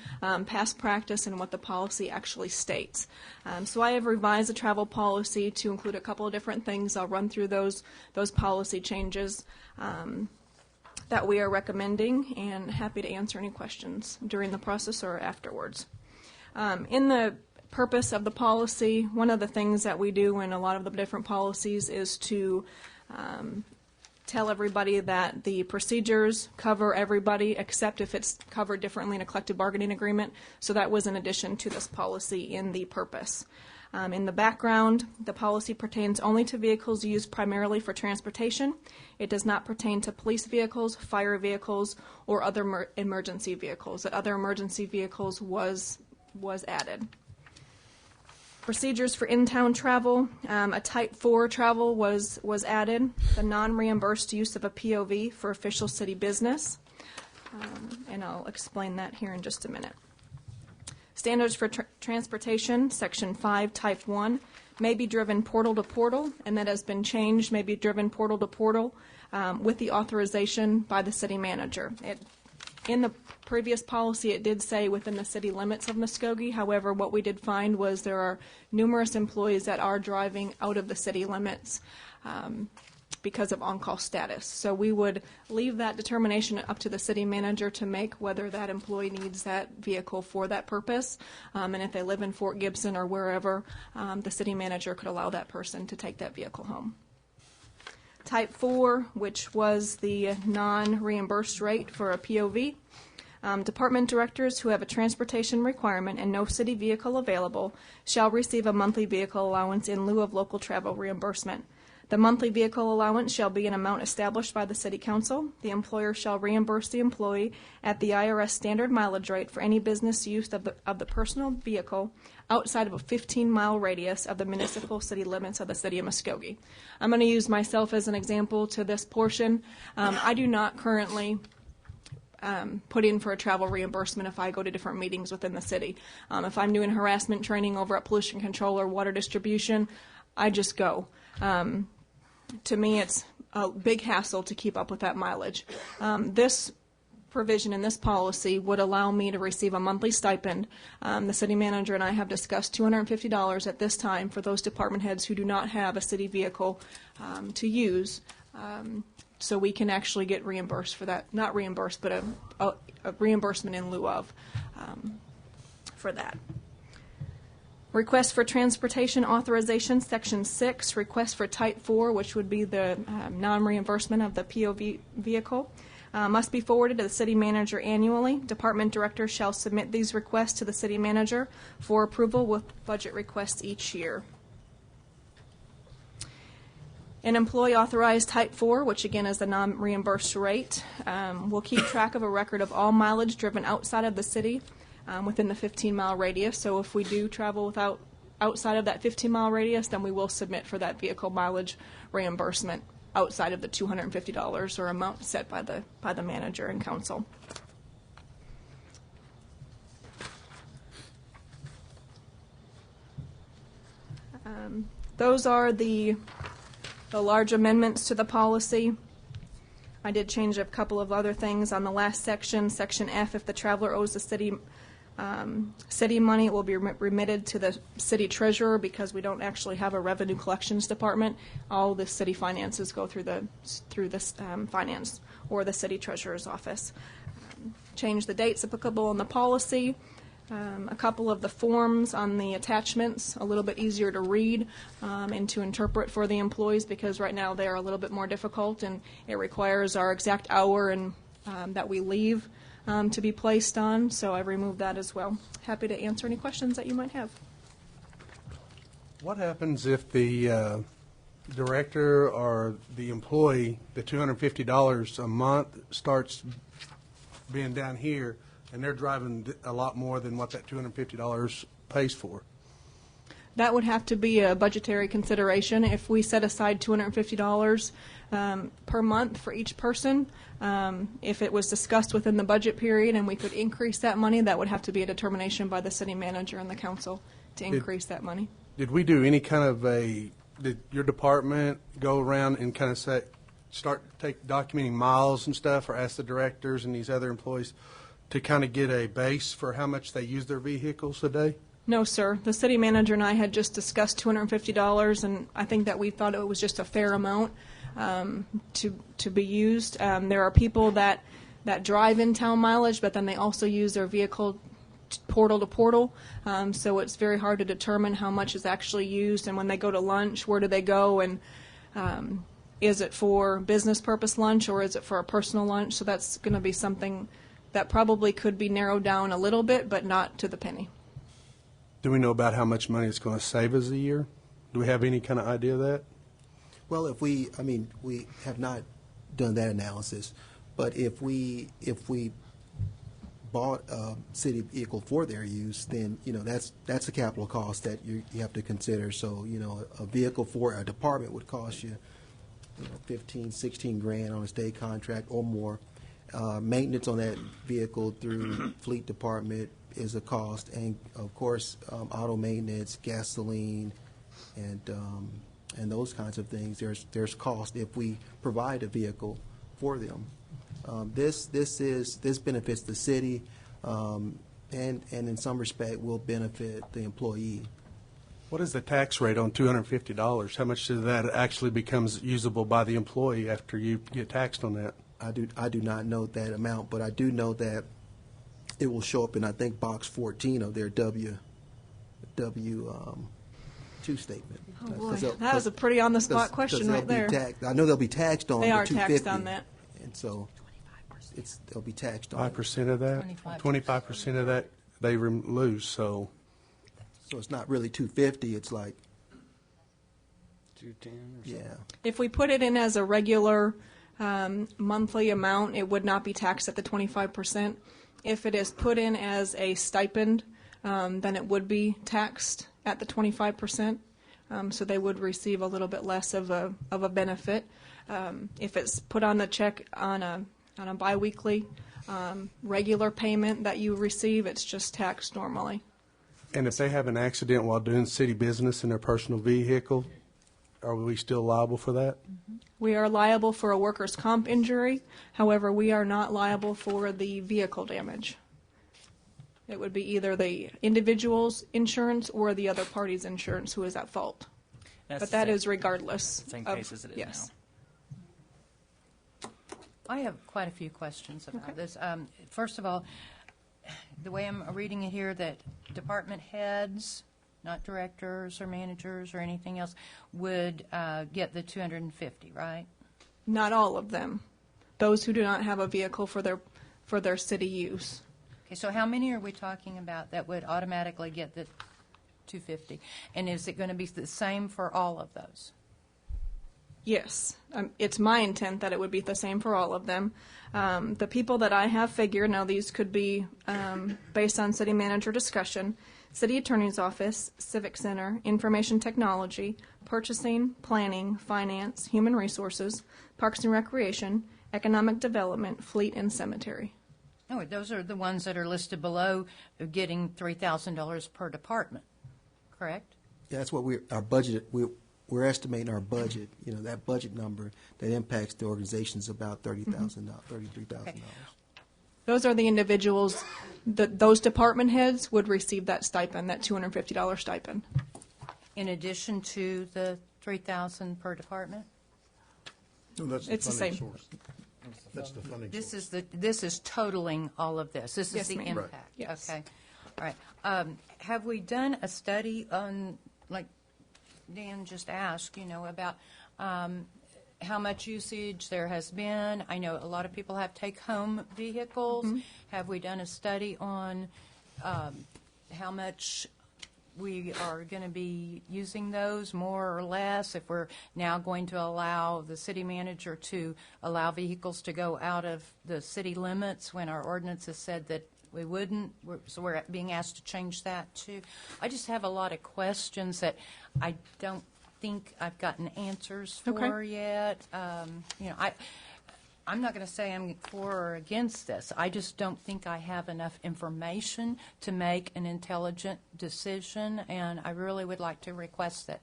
past practice, and what the policy actually states. So I have revised the travel policy to include a couple of different things. I'll run through those policy changes that we are recommending, and happy to answer any questions during the process or afterwards. In the purpose of the policy, one of the things that we do in a lot of the different policies is to tell everybody that the procedures cover everybody except if it's covered differently in a collective bargaining agreement. So that was in addition to this policy in the purpose. In the background, the policy pertains only to vehicles used primarily for transportation. It does not pertain to police vehicles, fire vehicles, or other emergency vehicles. That other emergency vehicles was added. Procedures for in-town travel, a Type 4 travel was added, the non-reimbursed use of a POV for official city business, and I'll explain that here in just a minute. Standards for transportation, Section 5, Type 1, may be driven portal to portal, and that has been changed, may be driven portal to portal with the authorization by the city manager. In the previous policy, it did say within the city limits of Muskogee. However, what we did find was there are numerous employees that are driving out of the city limits because of on-call status. So we would leave that determination up to the city manager to make whether that employee needs that vehicle for that purpose. And if they live in Fort Gibson or wherever, the city manager could allow that person to take that vehicle home. Type 4, which was the non-reimbursed rate for a POV. Department directors who have a transportation requirement and no city vehicle available shall receive a monthly vehicle allowance in lieu of local travel reimbursement. The monthly vehicle allowance shall be an amount established by the City Council. The employer shall reimburse the employee at the IRS standard mileage rate for any business use of the personal vehicle outside of a 15-mile radius of the municipal city limits of the City of Muskogee. I'm going to use myself as an example to this portion. I do not currently put in for a travel reimbursement if I go to different meetings within the city. If I'm doing harassment training over at pollution control or water distribution, I just go. To me, it's a big hassle to keep up with that mileage. This provision in this policy would allow me to receive a monthly stipend. The city manager and I have discussed $250 at this time for those department heads who do not have a city vehicle to use, so we can actually get reimbursed for that. Not reimbursed, but a reimbursement in lieu of for that. Request for transportation authorization, Section 6, request for Type 4, which would be the non-reimbursement of the POV vehicle, must be forwarded to the city manager annually. Department director shall submit these requests to the city manager for approval with budget requests each year. An employee authorized Type 4, which again is the non-reimbursed rate, will keep track of a record of all mileage driven outside of the city within the 15-mile radius. So if we do travel outside of that 15-mile radius, then we will submit for that vehicle mileage reimbursement outside of the $250 or amount set by the manager and council. Those are the large amendments to the policy. I did change a couple of other things on the last section. Section F, if the traveler owes the city money, it will be remitted to the city treasurer because we don't actually have a revenue collections department. All the city finances go through this finance or the city treasurer's office. Change the dates applicable in the policy. A couple of the forms on the attachments, a little bit easier to read and to interpret for the employees because right now they are a little bit more difficult and it requires our exact hour and that we leave to be placed on, so I removed that as well. Happy to answer any questions that you might have. What happens if the director or the employee, the $250 a month, starts being down here and they're driving a lot more than what that $250 pays for? That would have to be a budgetary consideration. If we set aside $250 per month for each person, if it was discussed within the budget period and we could increase that money, that would have to be a determination by the city manager and the council to increase that money. Did we do any kind of did your department go around and kind of documenting miles and stuff, or ask the directors and these other employees to kind of get a base for how much they use their vehicles a day? No, sir. The city manager and I had just discussed $250, and I think that we thought it was just a fair amount to be used. There are people that drive in-town mileage, but then they also use their vehicle portal to portal, so it's very hard to determine how much is actually used. And when they go to lunch, where do they go, and is it for business purpose lunch or is it for a personal lunch? So that's going to be something that probably could be narrowed down a little bit, but not to the penny. Do we know about how much money it's going to save us a year? Do we have any kind of idea of that? Well, we have not done that analysis, but if we bought a city vehicle for their use, then that's a capital cost that you have to consider. So a vehicle for a department would cost you 15, 16 grand on a state contract or more. Maintenance on that vehicle through fleet department is a cost, and of course auto maintenance, gasoline, and those kinds of things. There's cost if we provide a vehicle for them. This benefits the city, and in some respect will benefit the employee. What is the tax rate on $250? How much of that actually becomes usable by the employee after you get taxed on that? I do not know that amount, but I do know that it will show up in, I think, box 14 of their W-2 statement. Oh boy, that was a pretty on-the-spot question right there. I know they'll be taxed on the $250. They are taxed on that. And so they'll be taxed on 5% of that? 25% of that they lose, so it's not really $250, it's like $210 or something. Yeah. If we put it in as a regular monthly amount, it would not be taxed at the 25%. If it is put in as a stipend, then it would be taxed at the 25%. So they would receive a little bit less of a benefit. If it's put on the check on a biweekly regular payment that you receive. It's just taxed normally. And if they have an accident while doing city business in their personal vehicle, are we still liable for that? We are liable for a workers' comp injury. However, we are not liable for the vehicle damage. It would be either the individual's insurance or the other party's insurance who is at fault. That's But the that same- is regardless. Same of- case as it is yes. I have quite a few questions about this. First of all, the way I'm reading it here, that department heads, not directors or managers or anything else, would get the $250, right? Not all of them. Those who do not have a vehicle for their city use. Okay, so how many are we talking about that would automatically get the $250? And is it going to be the same for all of those? Yes, it's my intent that it would be the same for all of them. The people that I have figured, now these could be based on city manager discussion, city attorney's office, civic center, information technology, purchasing, planning, finance, human resources, parks and recreation, economic development, fleet, and cemetery. Oh, those are the ones that are listed below, getting $3,000 per department, correct? Yeah, that's what our budget, we're estimating our budget, that budget number that impacts the organization's about $33,000. Okay. Those are the individuals, those department heads would receive that stipend, that $250 stipend. In addition to the $3,000 per department? No, that's the It's the funding same. source. That's the funding This source. this is totaling all of this. This Yes, is the ma'am. Right. impact. Yes. Okay. All right. Have we done a study on, like Dan just asked, about how much usage there has been? I know a lot of people have take-home vehicles. Mm-hmm. Have we done a study on how much we are going to be using those, more or less, if we're now going to allow the city manager to allow vehicles to go out of the city limits when our ordinance has said that we wouldn't? So we're being asked to change that too. I just have a lot of questions that I don't think I've gotten answers for yet. I'm not going to say I'm for or against this. I just don't think I have enough information to make an intelligent decision, and I really would like to request that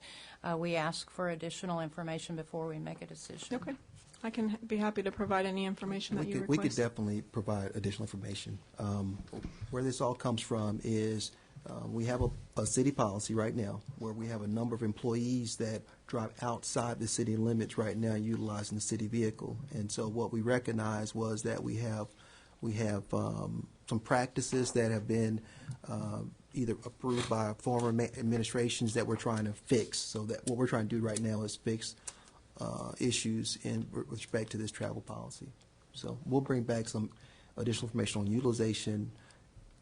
we ask for additional information before we make a decision. Okay. I can be happy to provide any information that you request. We could definitely provide additional information. Where this all comes from is we have a city policy right now where we have a number of employees that drive outside the city limits right now utilizing the city vehicle. And so what we recognized was that we have some practices that have been either approved by former administrations that we're trying to fix. So that what we're trying to do right now is fix issues with respect to this travel policy. So we'll bring back some additional information on utilization,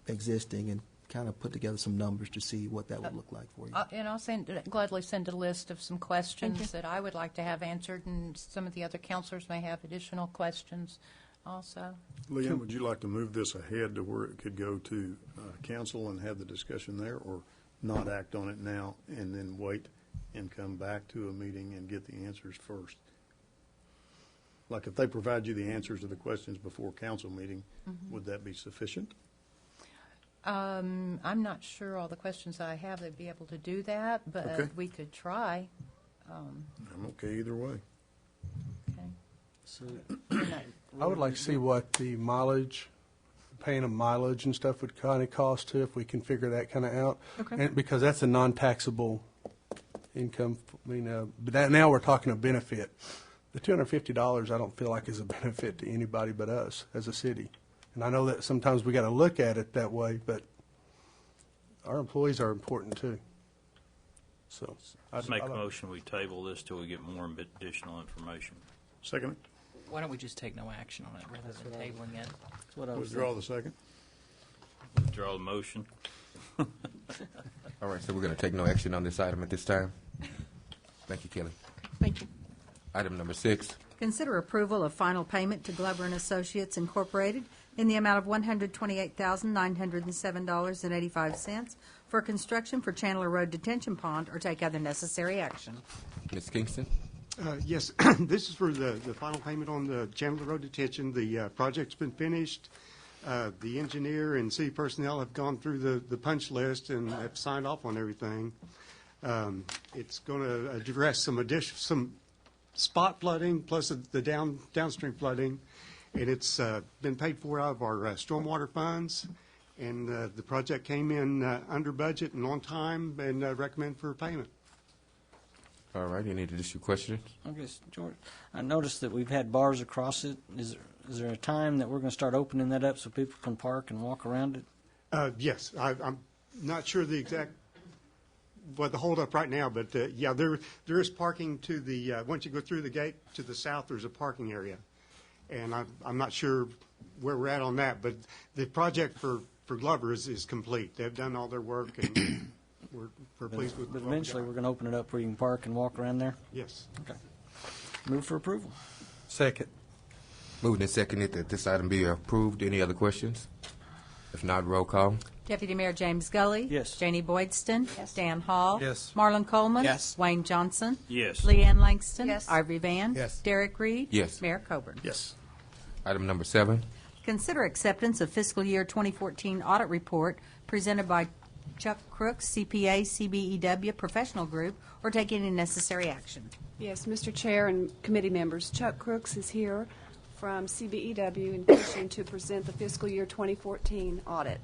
existing, and kind of put together some numbers to see what that would look like for you. And I'll gladly send a list of some questions that I would like to have answered, and some of the other counselors may have additional questions also. Leanne, would you like to move this ahead to where it could go to council and have the discussion there, or not act on it now and then wait and come back to a meeting and get the answers first? Like if they provide you the answers to the questions before council meeting, would that be sufficient? I'm not sure all the questions I have, they'd be able to do that, but Okay. we could try. I'm okay either way. Okay. So, I would like to see what the mileage, paying them mileage and stuff would kind of cost too, if we can figure that kind of out. Okay. And because that's a non-taxable income, but that now we're talking a benefit. The $250 I don't feel like is a benefit to anybody but us as a city. And I know that sometimes we got to look at it that way, but our employees are important too. So Let's make a motion, we table this till we get more additional information. Second? Why don't we just take no action on it rather than tabling it? That's what I was Withdraw the second? Withdraw the motion. All right, so we're going to take no action on this item at this time. Thank you, Kelly. Thank you. Item number 6. Consider approval of final payment to Glover and Associates Incorporated in the amount of $128,907.85 for construction for Chandler Road Detention Pond, or take other necessary action. Ms. Kingston? Yes, this is for the final payment on the Chandler Road Detention. The project's been finished. The engineer and city personnel have gone through the punch list and have signed off on everything. It's going to address some spot flooding plus the downstream flooding, and it's been paid for out of our stormwater funds. And the project came in under budget and on time, and recommend for payment. All right, any additional questions? Okay, George, I noticed that we've had bars across it. Is there a time that we're going to start opening that up so people can park and walk around it? Yes, I'm not sure the exact the holdup right now, but yeah, there is parking to the once you go through the gate to the south. There's a parking area, and I'm not sure where we're at on that. But the project for Glover is complete. They've done all their work, and we're pleased with. But eventually, we're going to open it up where you can park and walk around there. Yes. Okay. Move for approval. Second. Moved and seconded that this item be approved. Any other questions? If not, roll call. Deputy Mayor James Gully. Yes. Janie Boydston. Yes. Dan Hall. Yes. Marlon Coleman. Yes. Wayne Johnson. Yes. Leanne Langston. Yes. Ivy Van. Yes. Derek Reed. Yes. Mayor Coburn. Yes. Item number 7. Consider acceptance of fiscal year 2014 audit report presented by Chuck Crooks, CPA, CBEW Professional Group, or take any necessary action. Yes, Mr. Chair and committee members, Chuck Crooks is here from CBEW in addition to present the fiscal year 2014 audit.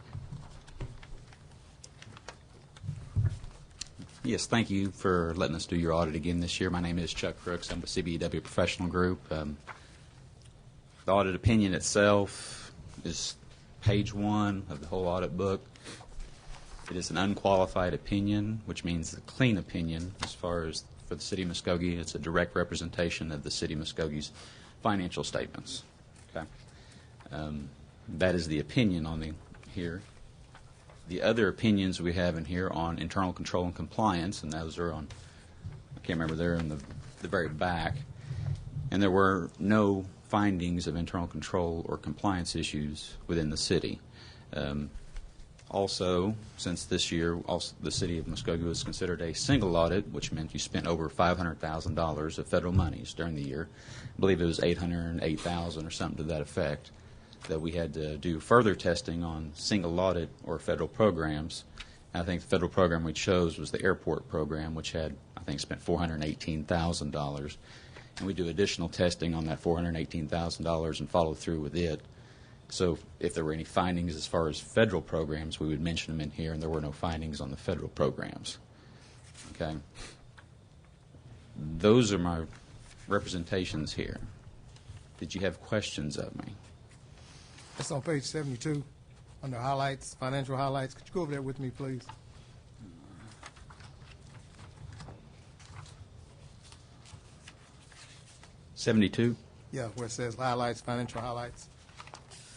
Yes, thank you for letting us do your audit again this year. My name is Chuck Crooks. I'm with CBEW Professional Group. The audit opinion itself is page 1 of the whole audit book. It is an unqualified opinion, which means a clean opinion as far as for the City of Muskogee. It's a direct representation of the City of Muskogee's financial statements. Okay, that is the opinion on here. The other opinions we have in here on internal control and compliance, and those are on, I can't remember, they're in the very back. And there were no findings of internal control or compliance issues within the city. Also, since this year, the City of Muskogee was considered a single audit, which meant you spent over $500,000 of federal monies during the year. I believe it was $808,000 or something to that effect, that we had to do further testing on single audit or federal programs. And I think the federal program we chose was the airport program, which had, I think, spent $418,000. And we do additional testing on that $418,000 and follow through with it. So if there were any findings as far as federal programs, we would mention them in here, and there were no findings on the federal programs. Okay? Those are my representations here. Did you have questions of me? That's on page 72, under highlights, financial highlights. Could you go over there with me, please? $72? Yeah, where it says highlights, financial highlights.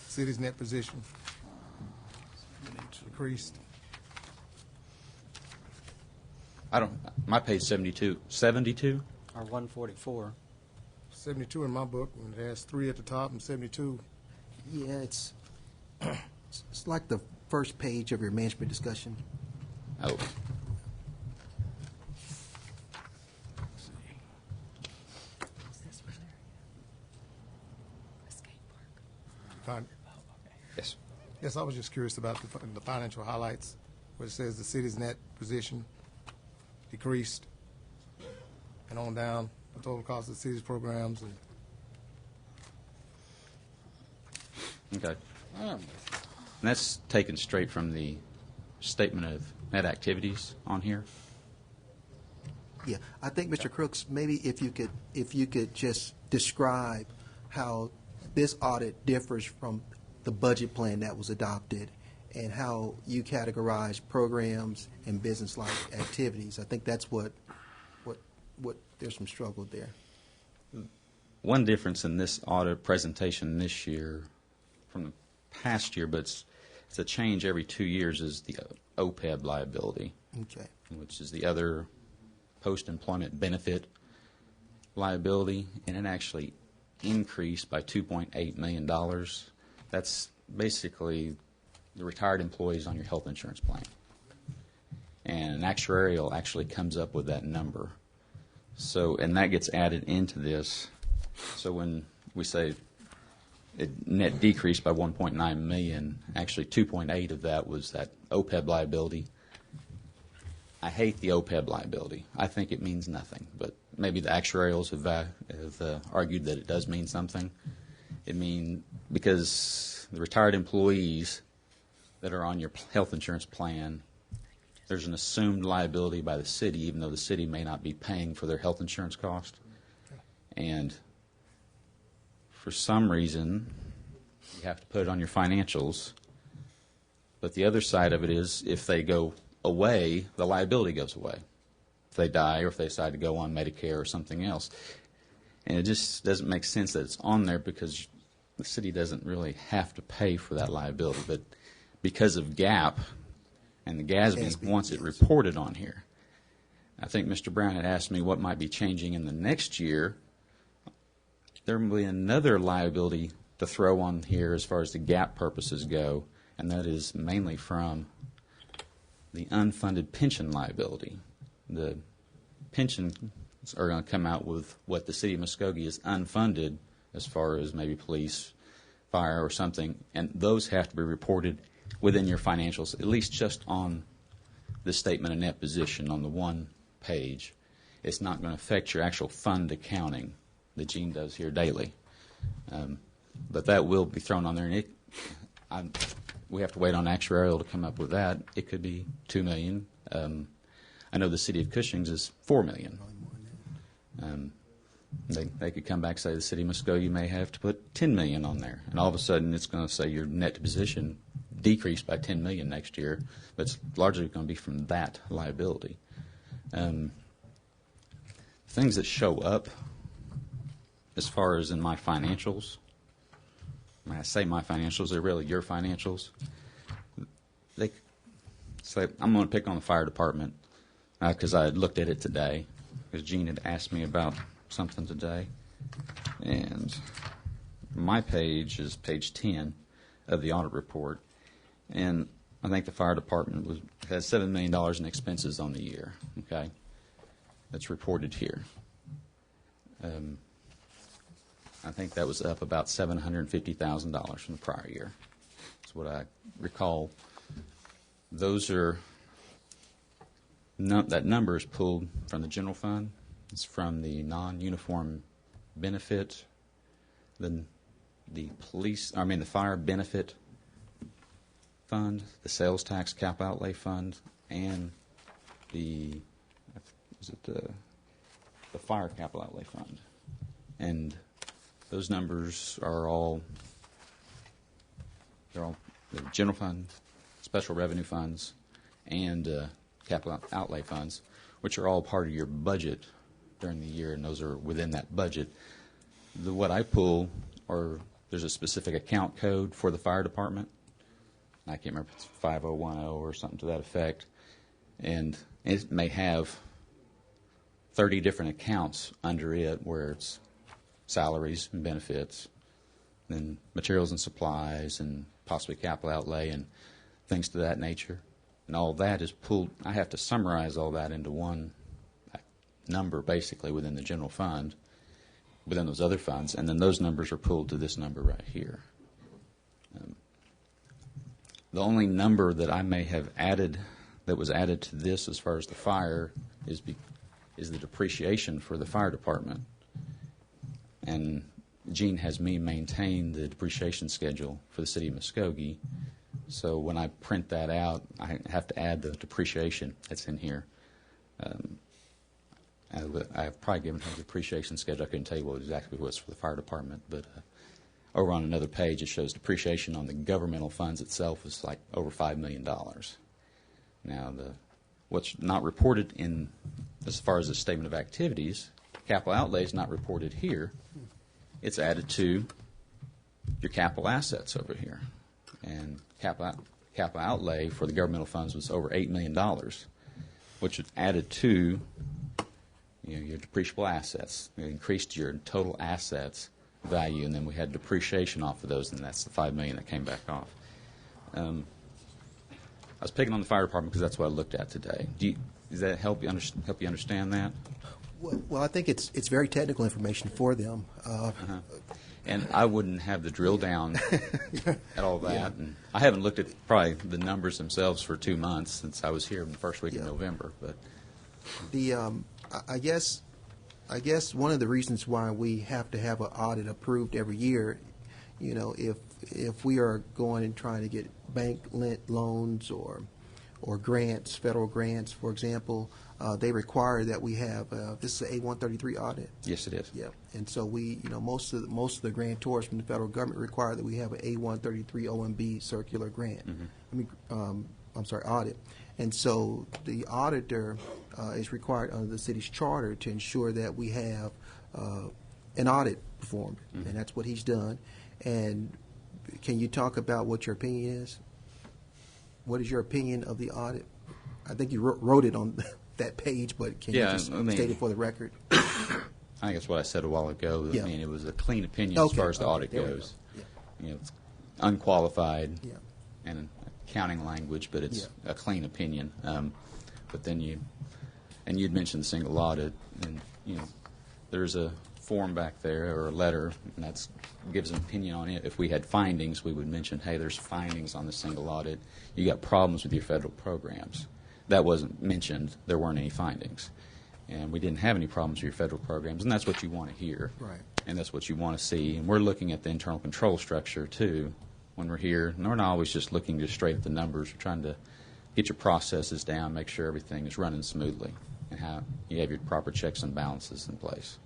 City's net position decreased. My page 72. 72? Or 144. 72 in my book, and it has 3 at the top and 72. Yeah, it's like the first page of your management discussion. Oh. Yes. Yes, I was just curious about the financial highlights, where it says the city's net position decreased, and on down, the total cost of the city's programs. Okay. And that's taken straight from the statement of net activities on here. Yeah, I think, Mr. Crooks, maybe if you could just describe how this audit differs from the budget plan that was adopted and how you categorize programs and business-like activities. I think that's what there's some struggle there. One difference in this audit presentation this year from the past year, but it's a change every 2 years, is the OPEB liability. Okay. Which is the other post-employment benefit liability, and it actually increased by $2.8 million. That's basically the retired employees on your health insurance plan. And an actuarial actually comes up with that number. So, and that gets added into this. So when we say it net decreased by 1.9 million. Actually, 2.8 of that was that OPEB liability. I hate the OPEB liability. I think it means nothing, but maybe the actuarials have argued that it does mean something. It means because the retired employees that are on your health insurance plan, there's an assumed liability by the city, even though the city may not be paying for their health insurance cost. And for some reason, you have to put it on your financials. But the other side of it is if they go away, the liability goes away. If they die or if they decide to go on Medicare or something else. And it just doesn't make sense that it's on there because the city doesn't really have to pay for that liability. But because of GAAP and the GASB wants it reported on here. I think Mr. Brown had asked me what might be changing in the next year. There will be another liability to throw on here as far as the GAAP purposes go, and that is mainly from the unfunded pension liability. The pensions are going to come out with what the city of Muskogee is unfunded as far as maybe police, fire, or something, and those have to be reported within your financials, at least just on the statement of net position on the one page. It's not going to affect your actual fund accounting that Gene does here daily. But that will be thrown on there, and we have to wait on actuarial to come up with that. It could be $2 million. I know the city of Cushing's is $4 million. They could come back and say the city of Muskogee may have to put $10 million on there, and all of a sudden it's going to say your net position decreased by $10 million next year, but it's largely going to be from that liability. Things that show up as far as in my financials, when I say my financials, they're really your financials. I'm going to pick on the fire department because I had looked at it today, because Gene had asked me about something today. And my page is page 10 of the audit report. And I think the fire department has $7 million in expenses on the year. Okay, that's reported here. I think that was up about $750,000 from the prior year. That's what I recall. Those are that number is pulled from the general fund. It's from the non-uniform benefit, the fire benefit fund, the sales tax cap outlay fund, and the fire capital outlay fund. And those numbers are all the general fund, special revenue funds, and capital outlay funds, which are all part of your budget during the year, and those are within that budget. What I pull there's a specific account code for the fire department. I can't remember if it's 5010 or something to that effect. And it may have 30 different accounts under it where it's salaries and benefits, then materials and supplies, and possibly capital outlay and things to that nature. And all that is pulled. I have to summarize all that into one number basically within the general fund, within those other funds, and then those numbers are pulled to this number right here. The only number that I may have added that was added to this as far as the fire is the depreciation for the fire department. And Gene has me maintain the depreciation schedule for the city of Muskogee. So when I print that out, I have to add the depreciation that's in here. I've probably given him the depreciation schedule. I couldn't tell you what exactly was for the fire department, but over on another page it shows depreciation on the governmental funds itself is like over $5 million. Now, what's not reported in as far as the statement of activities, capital outlay is not reported here. It's added to your capital assets over here. And capital outlay for the governmental funds was over $8 million, which is added to your depreciable assets. It increased your total assets value, and then we had depreciation off of those, and that's the $5 million that came back off. I was picking on the fire department because that's what I looked at today. Does that help you understand that? Well, I think it's very technical information for them. And I wouldn't have the drill down at all that. Yeah. And I haven't looked at probably the numbers themselves for 2 months since I was here in the first week of November. But The I guess one of the reasons why we have to have an audit approved every year, you know, if we are going and trying to get bank lent loans or grants, federal grants, for example, they require that we have this is an A133 audit. yes, it is. Yeah, and so we, you know, most of the grantors from the federal government require that we have an A133 OMB circular grant. I mean, I'm sorry, audit. And so the auditor is required under the city's charter to ensure that we have an audit performed, and that's what he's done. And can you talk about what your opinion is? What is your opinion of the audit? I think you wrote it on that page, but can you just state it for the record? I think that's what I said a while ago. Yeah. I mean, it was a clean opinion Okay, as far as the audit there we goes. go. You know, it's unqualified Yeah. and accounting language, but it's a clean opinion. But then you'd mentioned the single audit, and you know, there's a form back there or a letter, and that gives an opinion on it. If we had findings, we would mention, hey, there's findings on the single audit. You got problems with your federal programs. That wasn't mentioned. There weren't any findings. And we didn't have any problems with your federal programs, and that's what you want to hear. Right. And that's what you want to see. And we're looking at the internal control structure, too, when we're here. And we're not always just looking just straight at the numbers. We're trying to get your processes down, make sure everything is running smoothly, and how you have your proper checks and balances in place.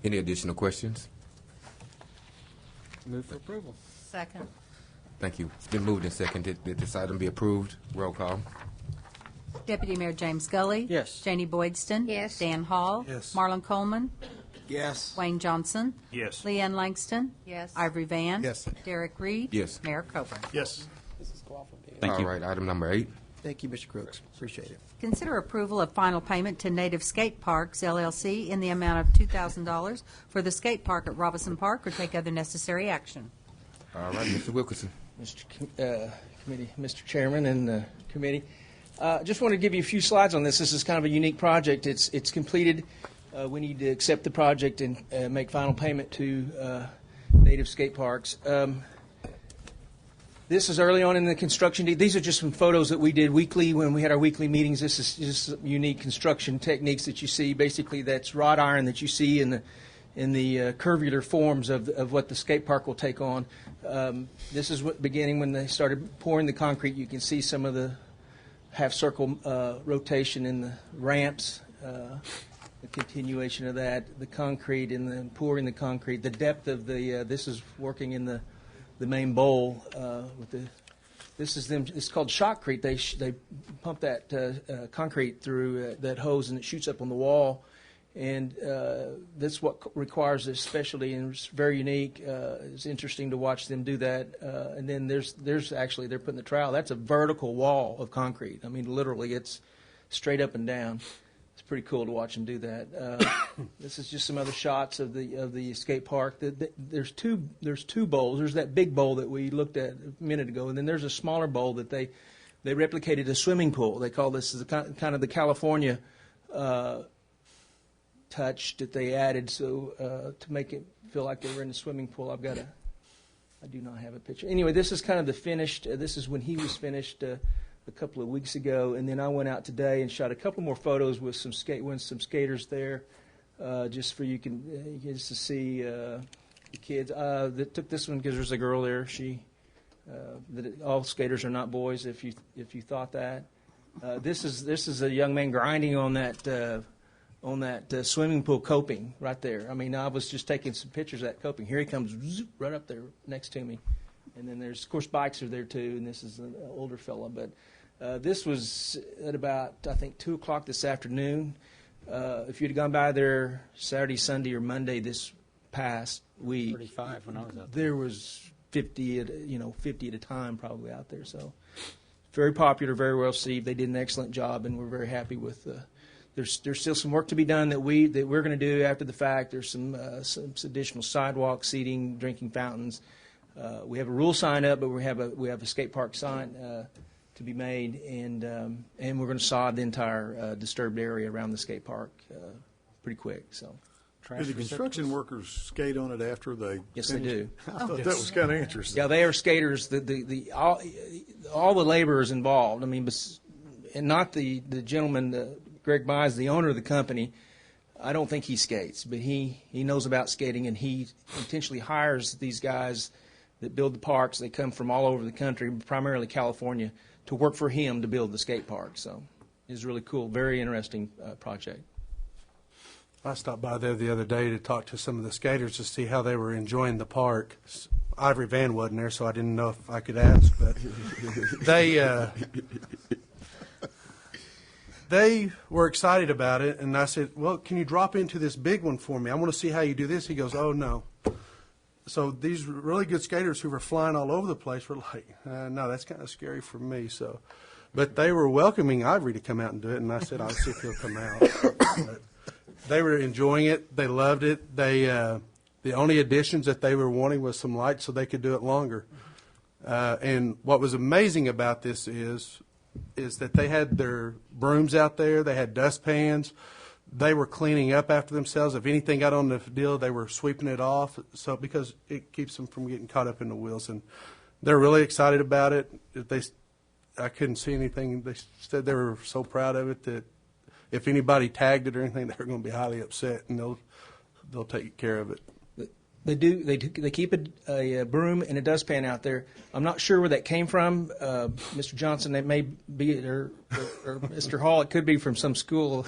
Any additional questions? Move for approval. Second. Thank you. It's been moved and seconded that this item be approved. Roll call. Deputy Mayor James Gully. Yes. Janie Boydston. Yes. Dan Hall. Yes. Marlon Coleman. Yes. Wayne Johnson. Yes. Leanne Langston. Yes. Ivory Van. Yes. Derek Reed. Yes. Mayor Coburn. Yes. Thank you. All right, item number 8. Thank you, Mr. Crooks. Appreciate it. Consider approval of final payment to Native Skate Parks LLC in the amount of $2,000 for the skate park at Robinson Park, or take other necessary action. All right, Mr. Wilkerson. Mr. Chairman and committee. Just want to give you a few slides on this. This is kind of a unique project. It's completed. We need to accept the project and make final payment to Native Skate Parks. This is early on in the construction. These are just some photos that we did weekly when we had our weekly meetings. This is just unique construction techniques that you see. Basically, that's wrought iron that you see in the curvular forms of what the skate park will take on. This is what beginning when they started pouring the concrete. You can see some of the half circle rotation in the ramps, the continuation of that, the concrete and the pouring the concrete, the depth of the. This is working in the main bowl with the. This is them. It's called shotcrete. They pump that concrete through that hose and it shoots up on the wall. And that's what requires this specialty, and it's very unique. It's interesting to watch them do that. And then there's actually, they're putting the trowel. That's a vertical wall of concrete. I mean, literally, it's straight up and down. It's pretty cool to watch them do that. This is just some other shots of the skate park. There's two bowls. There's that big bowl that we looked at a minute ago, and then there's a smaller bowl that they replicated a swimming pool. They call this kind of the California touch that they added, so to make it feel like they were in a swimming pool. I do not have a picture. Anyway, this is kind of the finished. This is when he was finished a couple of weeks ago, and then I went out today and shot a couple more photos with some skaters there, just for you to see the kids. That took this one because there's a girl there. All skaters are not boys. If you thought that, this is a young man grinding on that. Swimming pool coping right there. I mean, I was just taking some pictures of that coping. Here he comes right up there next to me. And then there's, of course, bikes are there too, and this is an older fella. But this was at about, I think, 2 o'clock this afternoon. If you'd gone by there Saturday, Sunday, or Monday this past week, 35 when I was out there was 50 at a time probably out there. So very popular, very well received. They did an excellent job, and we're very happy with There's still some work to be done that we're going to do after the fact. There's some additional sidewalk seating, drinking fountains. We have a rule sign up, but we have a skate park sign to be made, and we're going to sod the entire disturbed area around the skate park pretty quick. So Do the construction workers skate on it after they? Yes, they do. I thought that was kind of interesting. Yeah, they are skaters. All the laborers involved. I mean, and not the gentleman, Greg Mize, the owner of the company. I don't think he skates, but he knows about skating, and he intentionally hires these guys that build the parks. They come from all over the country, primarily California, to work for him to build the skate park. So it's really cool, very interesting project. I stopped by there the other day to talk to some of the skaters to see how they were enjoying the park. Ivory Van wasn't there, so I didn't know if I could ask, but they were excited about it, and I said, well, can you drop into this big one for me? I want to see how you do this. He goes, oh, no. So these really good skaters who were flying all over the place were like, no, that's kind of scary for me. But they were welcoming Ivory to come out and do it, and I said, I'll see if he'll come out. But they were enjoying it. They loved it. The only additions that they were wanting was some lights so they could do it longer. And what was amazing about this is that they had their brooms out there. They had dustpans. They were cleaning up after themselves. If anything got on the deal, they were sweeping it off. So because it keeps them from getting caught up in the wheels, and they're really excited about it. I couldn't see anything. They said they were so proud of it that if anybody tagged it or anything, they were going to be highly upset, and they'll take care of it. They do. They keep a broom and a dustpan out there. I'm not sure where that came from, Mr. Johnson. It may be, or Mr. Hall. It could be from some school.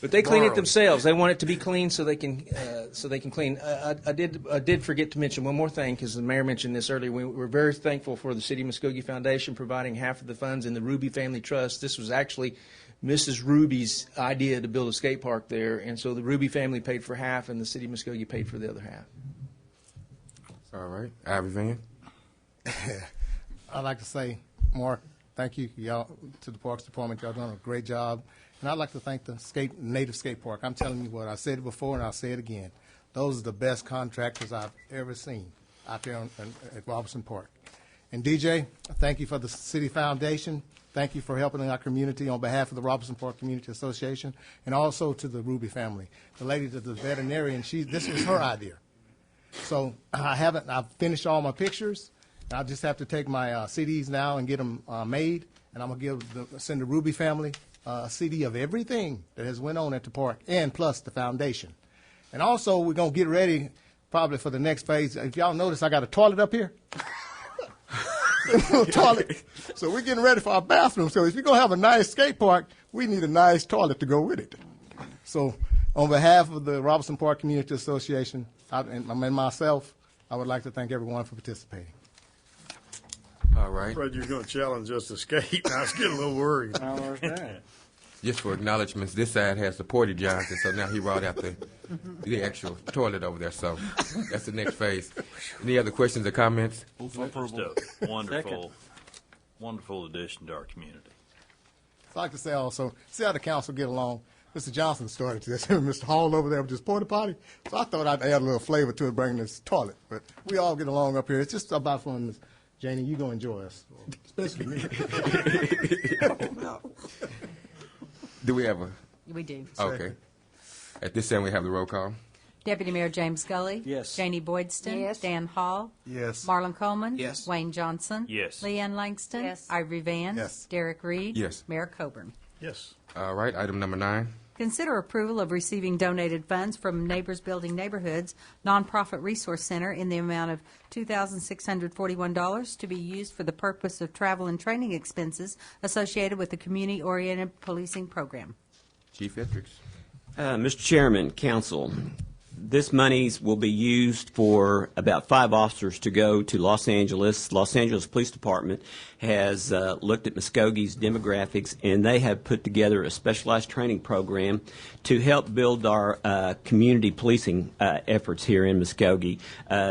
But they clean it themselves. They want it to be clean so they can clean. I did forget to mention one more thing because the mayor mentioned this earlier. We're very thankful for the City of Muskogee Foundation providing half of the funds in the Ruby Family Trust. This was actually Mrs. Ruby's idea to build a skate park there, and so the Ruby family paid for half, and the City of Muskogee paid for the other half. All right. Ivy Van. I'd like to say, Mark, thank you, y'all, to the Parks Department. Y'all doing a great job. And I'd like to thank the Native Skate Park. I'm telling you what, I said it before and I'll say it again. Those are the best contractors I've ever seen out there at Robinson Park. And DJ, thank you for the City Foundation. Thank you for helping our community on behalf of the Robinson Park Community Association, and also to the Ruby family. The lady that's the veterinarian, this was her idea. So I've finished all my pictures. I just have to take my CDs now and get them made, and I'm going to send the Ruby family a CD of everything that has went on at the park, and plus the foundation. And also, we're going to get ready probably for the next phase. If y'all notice, I got a toilet up here. Toilet. So we're getting ready for our bathroom. So if you're going to have a nice skate park, we need a nice toilet to go with it. So on behalf of the Robinson Park Community Association and myself, I would like to thank everyone for participating. All right. I'm afraid you're going to challenge us to skate. I was getting a little worried. Just for acknowledgments, this side has the Porty Johns, and so now he brought out the actual toilet over there. So that's the next phase. Any other questions or comments? Just a wonderful addition to our community. I'd like to say also, see how the council get along. Mr. Johnson started this. Mr. Hall over there with his porta potty. So I thought I'd add a little flavor to it, bringing this toilet. But we all get along up here. It's just about fun. Janie, you're going to enjoy us, especially me. Do we have a? We do. Okay. At this time, we have the roll call. Deputy Mayor James Gully. Yes. Janie Boydston. Yes. Dan Hall. Yes. Marlon Coleman. Yes. Wayne Johnson. Yes. Leanne Langston. Yes. Ivory Van. Yes. Derek Reed. Yes. Mayor Coburn. Yes. All right. Item number 9. Consider approval of receiving donated funds from Neighbors Building Neighborhoods Nonprofit Resource Center in the amount of $2,641 to be used for the purpose of travel and training expenses associated with the community-oriented policing program. Chief Hendricks. Mr. Chairman, Council, this money will be used for about 5 officers to go to Los Angeles. Los Angeles Police Department has looked at Muskogee's demographics, and they have put together a specialized training program to help build our community policing efforts here in Muskogee.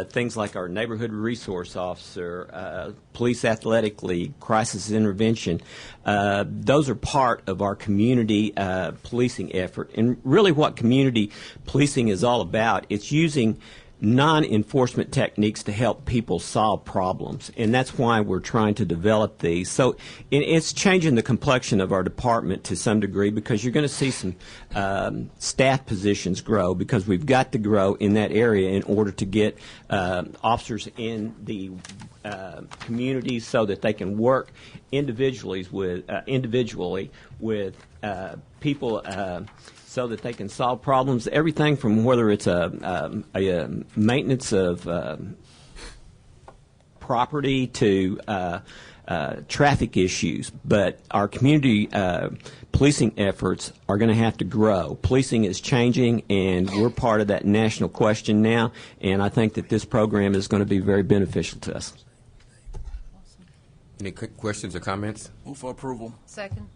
Things like our neighborhood resource officer, police athletic league, crisis intervention. Those are part of our community policing effort. And really what community policing is all about, it's using non-enforcement techniques to help people solve problems, and that's why we're trying to develop these. So it's changing the complexion of our department to some degree, because you're going to see some staff positions grow, because we've got to grow in that area in order to get officers in the communities so that they can work individually with people so that they can solve problems, everything from whether it's a maintenance of property to traffic issues. But our community policing efforts are going to have to grow. Policing is changing, and we're part of that national question now, and I think that this program is going to be very beneficial to us. Any questions or comments? Move for approval. Second.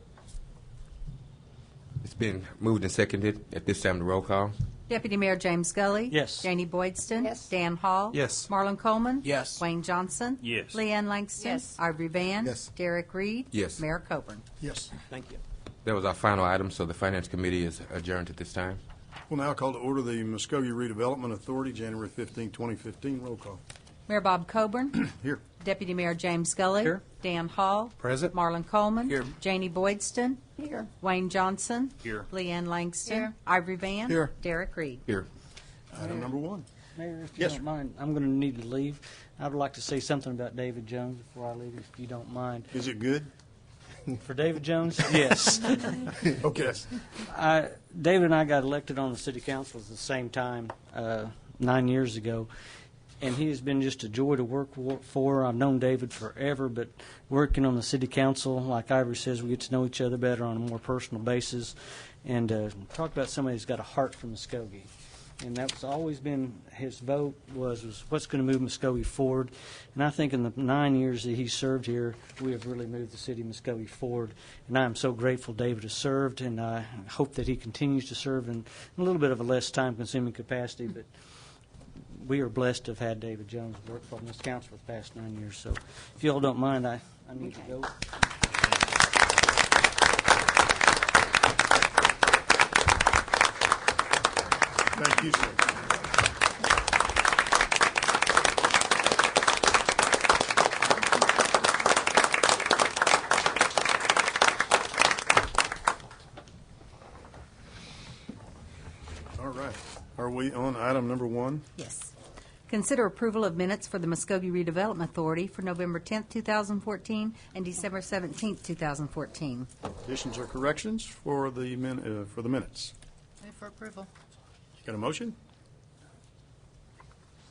It's been moved and seconded. At this time, the roll call. Deputy Mayor James Gully. Yes. Janie Boydston. Yes. Dan Hall. Yes. Marlon Coleman. Yes. Wayne Johnson. Yes. Leanne Langston. Yes. Ivory Van. Yes. Derek Reed. Yes. Mayor Coburn. Yes. Thank you. That was our final item, so the Finance Committee is adjourned at this time. We'll now call to order the Muskogee Redevelopment Authority, January 15, 2015. Roll call. Mayor Bob Coburn. Here. Deputy Mayor James Gully. Here. Dan Hall. Present. Marlon Coleman. Here. Janie Boydston. Here. Wayne Johnson. Here. Leanne Langston. Here. Ivory Van. Here. Derek Reed. Here. Item number one. Mayor, if you Yes, don't sir. mind, I'm going to need to leave. I would like to say something about David Jones before I leave, if you don't mind. Is it good? For David Jones, yes. Okay. David and I got elected on the city council at the same time 9 years ago, and he has been just a joy to work for. I've known David forever, but working on the city council, like Ivory says, we get to know each other better on a more personal basis, and talk about somebody who's got a heart for Muskogee. And that's always been his vote was what's going to move Muskogee forward. And I think in the 9 years that he served here, we have really moved the city of Muskogee forward. And I am so grateful David has served, and I hope that he continues to serve in a little bit of a less time-consuming capacity. But we are blessed to have had David Jones work for this council for the past 9 years. So if you all don't mind, I need to go. Thank you, sir. All right. Are we on item number one? Yes. Consider approval of minutes for the Muskogee Redevelopment Authority for November 10th, 2014, and December 17th, 2014. Additions or corrections for the minutes? Move for approval. Got a motion?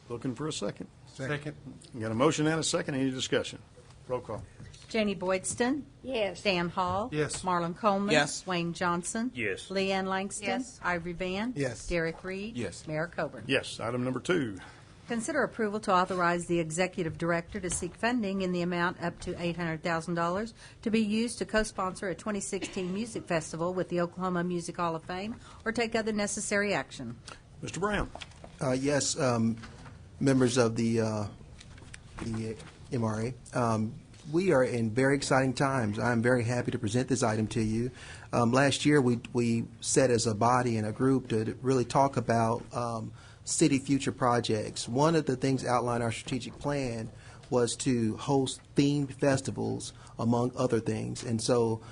Looking for a second. Second. Got a motion and a second. Any discussion? Roll call. Janie Boydston. Yes. Dan Hall. Yes. Marlon Coleman. Yes. Wayne Johnson. Yes. Leanne Langston. Yes. Ivory Van. Yes. Derek Reed. Yes. Mayor Coburn. Yes. Item number two. Consider approval to authorize the executive director to seek funding in the amount up to $800,000 to be used to co-sponsor a 2016 music festival with the Oklahoma Music Hall of Fame or take other necessary action. Mr. Brown. Yes, members of the MRA. We are in very exciting times. I'm very happy to present this item to you. Last year, we set as a body and a group to really talk about city future projects. One of the things outlined in our strategic plan was to host themed festivals, among other things. And so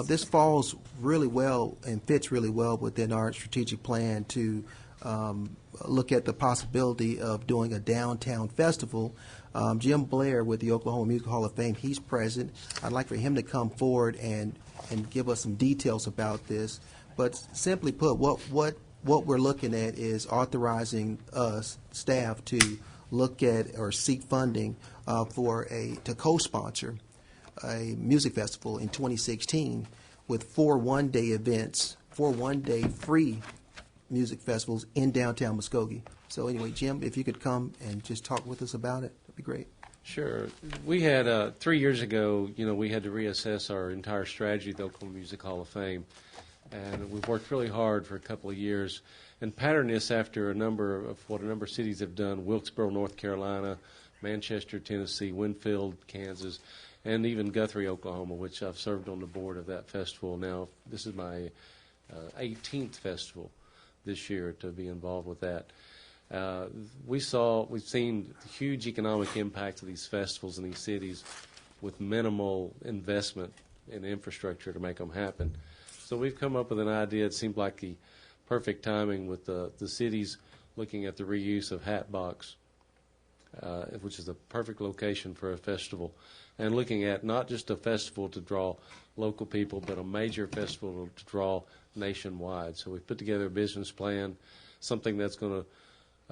this falls really well and fits really well within our strategic plan to look at the possibility of doing a downtown festival. Jim Blair with the Oklahoma Music Hall of Fame, he's present. I'd like for him to come forward and give us some details about this. But simply put, what we're looking at is authorizing us, staff, to look at or seek funding to co-sponsor a music festival in 2016 with 4 one-day events, 4 one-day free music festivals in downtown Muskogee. So anyway, Jim, if you could come and just talk with us about it, that'd be great. Sure. We had 3 years ago, we had to reassess our entire strategy at the Oklahoma Music Hall of Fame. And we've worked really hard for a couple of years and patterned this after a number of cities have done: Wilkesboro, North Carolina, Manchester, Tennessee, Winfield, Kansas, and even Guthrie, Oklahoma, which I've served on the board of that festival. Now, this is my 18th festival this year to be involved with that. We've seen huge economic impact of these festivals in these cities with minimal investment in infrastructure to make them happen. So we've come up with an idea. It seemed like the perfect timing with the cities looking at the reuse of Hat Box, which is a perfect location for a festival, and looking at not just a festival to draw local people, but a major festival to draw nationwide. So we've put together a business plan, something that's going to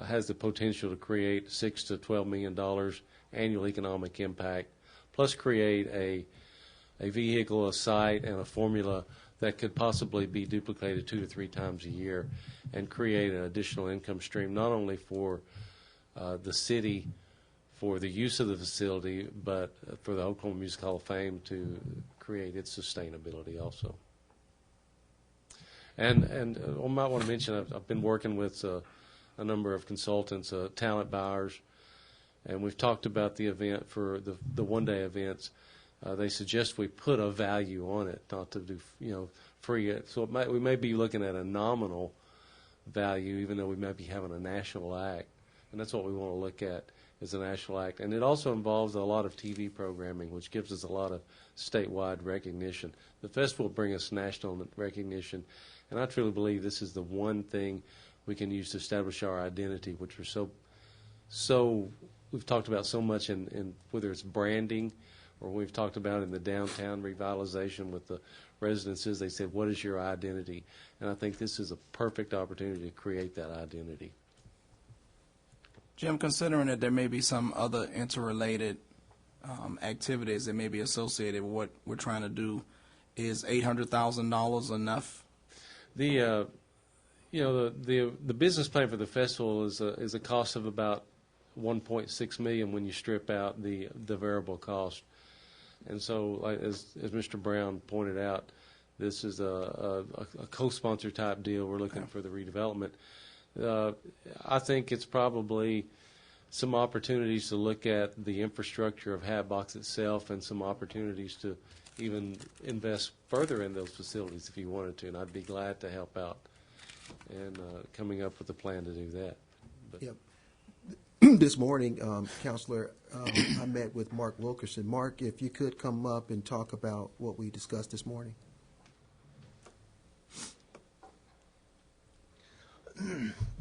has the potential to create $6 to $12 million annual economic impact, plus create a vehicle, a site, and a formula that could possibly be duplicated 2 to 3 times a year and create an additional income stream, not only for the city for the use of the facility, but for the Oklahoma Music Hall of Fame to create its sustainability also. And I might want to mention, I've been working with a number of consultants, talent buyers, and we've talked about the event for the one-day events. They suggest we put a value on it, not to do free. So we may be looking at a nominal value, even though we may be having a national act, and that's what we want to look at is a national act. And it also involves a lot of TV programming, which gives us a lot of statewide recognition. The festival will bring us national recognition, and I truly believe this is the one thing we can use to establish our identity, which we're so we've talked about so much in whether it's branding or we've talked about in the downtown revitalization with the residences. They said, what is your identity? And I think this is a perfect opportunity to create that identity. Jim, considering that there may be some other interrelated activities that may be associated with what we're trying to do, is $800,000 enough? The business plan for the festival is a cost of about $1.6 million when you strip out the variable cost. And so, as Mr. Brown pointed out, this is a co-sponsor type deal. We're looking for the redevelopment. I think it's probably some opportunities to look at the infrastructure of Hatbox itself and some opportunities to even invest further in those facilities if you wanted to, and I'd be glad to help out in coming up with a plan to do that. But yep. This morning, Counselor, I met with Mark Wilkerson. Mark, if you could come up and talk about what we discussed this morning.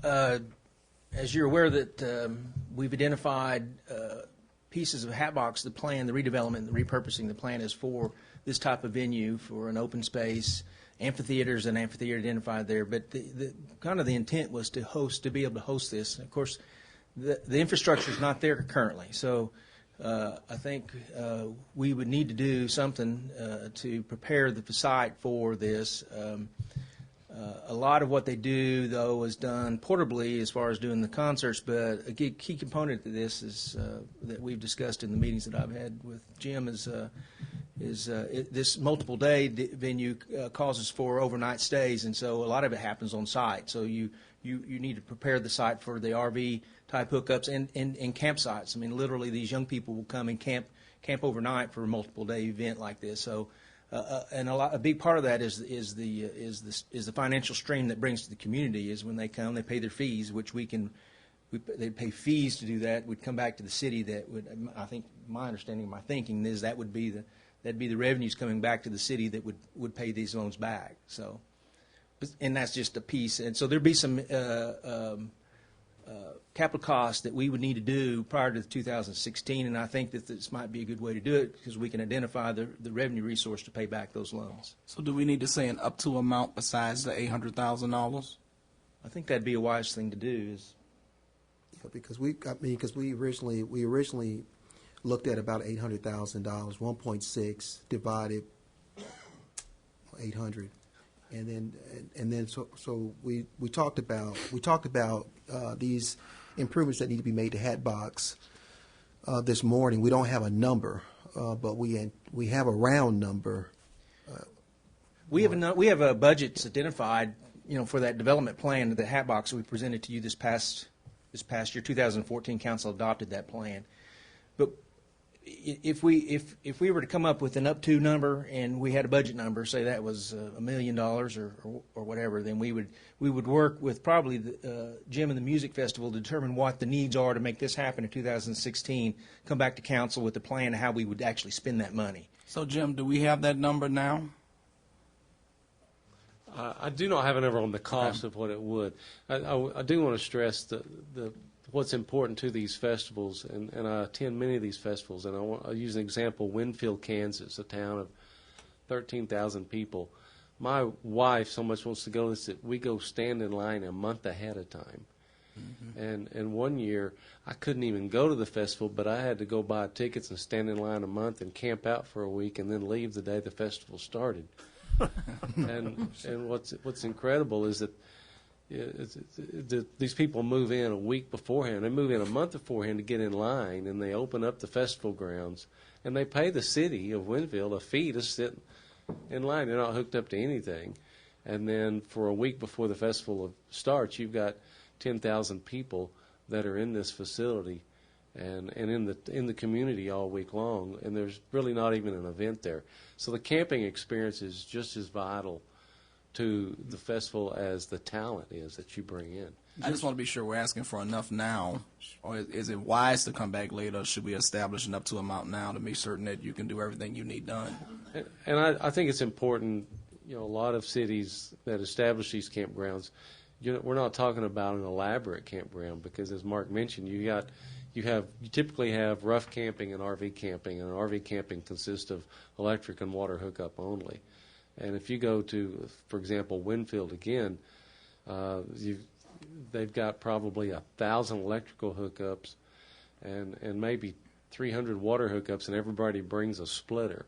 As you're aware that we've identified pieces of Hatbox, the plan, the redevelopment, the repurposing, the plan is for this type of venue, for an open space, amphitheaters, an amphitheater identified there. But the kind of the intent was to be able to host this. And of course, the infrastructure is not there currently. So I think we would need to do something to prepare the site for this. A lot of what they do, though, is done portably as far as doing the concerts, but a key component to this is that we've discussed in the meetings that I've had with Jim is this multiple day venue causes for overnight stays, and so a lot of it happens on site. So you need to prepare the site for the RV type hookups and campsites. I mean, literally, these young people will come and camp overnight for a multiple day event like this. So. And a big part of that is the financial stream that brings to the community is when they come, they pay their fees, which they pay fees to do that. Would come back to the city. That would, I think, my understanding, my thinking is that'd be the revenues coming back to the city that would pay these loans back. So, and that's just a piece. And so there'd be some capital costs that we would need to do prior to 2016, and I think that this might be a good way to do it because we can identify the revenue resource to pay back those loans. So do we need to say an up to amount besides the $800,000? I think that'd be a wise thing to do. Because we originally looked at about $800,000, 1.6 divided 800. And then so we talked about these improvements that need to be made to Hatbox this morning. We don't have a number, but we have a round number. We have a budget that's identified, for that development plan, the Hatbox we presented to you this past year. 2014 council adopted that plan, but if we were to come up with an up to number and we had a budget number, say that was $1 million or whatever, then we would work with probably Jim and the Music Festival to determine what the needs are to make this happen in 2016. Come back to council with a plan of how we would actually spend that money. So, Jim, do we have that number now? I do not have a number on the cost of what it would. I do want to stress what's important to these festivals, and I attend many of these festivals, and I'll use an example, Winfield, Kansas, a town of 13,000 people. My wife so much wants to go this that we go stand in line a month ahead of time. Mm-hmm. And one year, I couldn't even go to the festival, but I had to go buy tickets and stand in line a month and camp out for a week and then leave the day the festival started. and what's incredible is that these people move in a week beforehand. They move in a month beforehand to get in line, and they open up the festival grounds, and they pay the city of Winfield a fee to sit in line. They're not hooked up to anything. And then for a week before the festival starts, you've got 10,000 people that are in this facility and in the community all week long, and there's really not even an event there. So the camping experience is just as vital to the festival as the talent is that you bring in. I just want to be sure we're asking for enough now, or is it wise to come back later? Or should we establish an up to amount now to make certain that you can do everything you need done? And I think it's important, a lot of cities that establish these campgrounds, we're not talking about an elaborate campground because, as Mark mentioned, you typically have rough camping and RV camping, and RV camping consists of electric and water hookup only. And if you go to, for example, Winfield again, they've got probably 1,000 electrical hookups and maybe 300 water hookups, and everybody brings a splitter.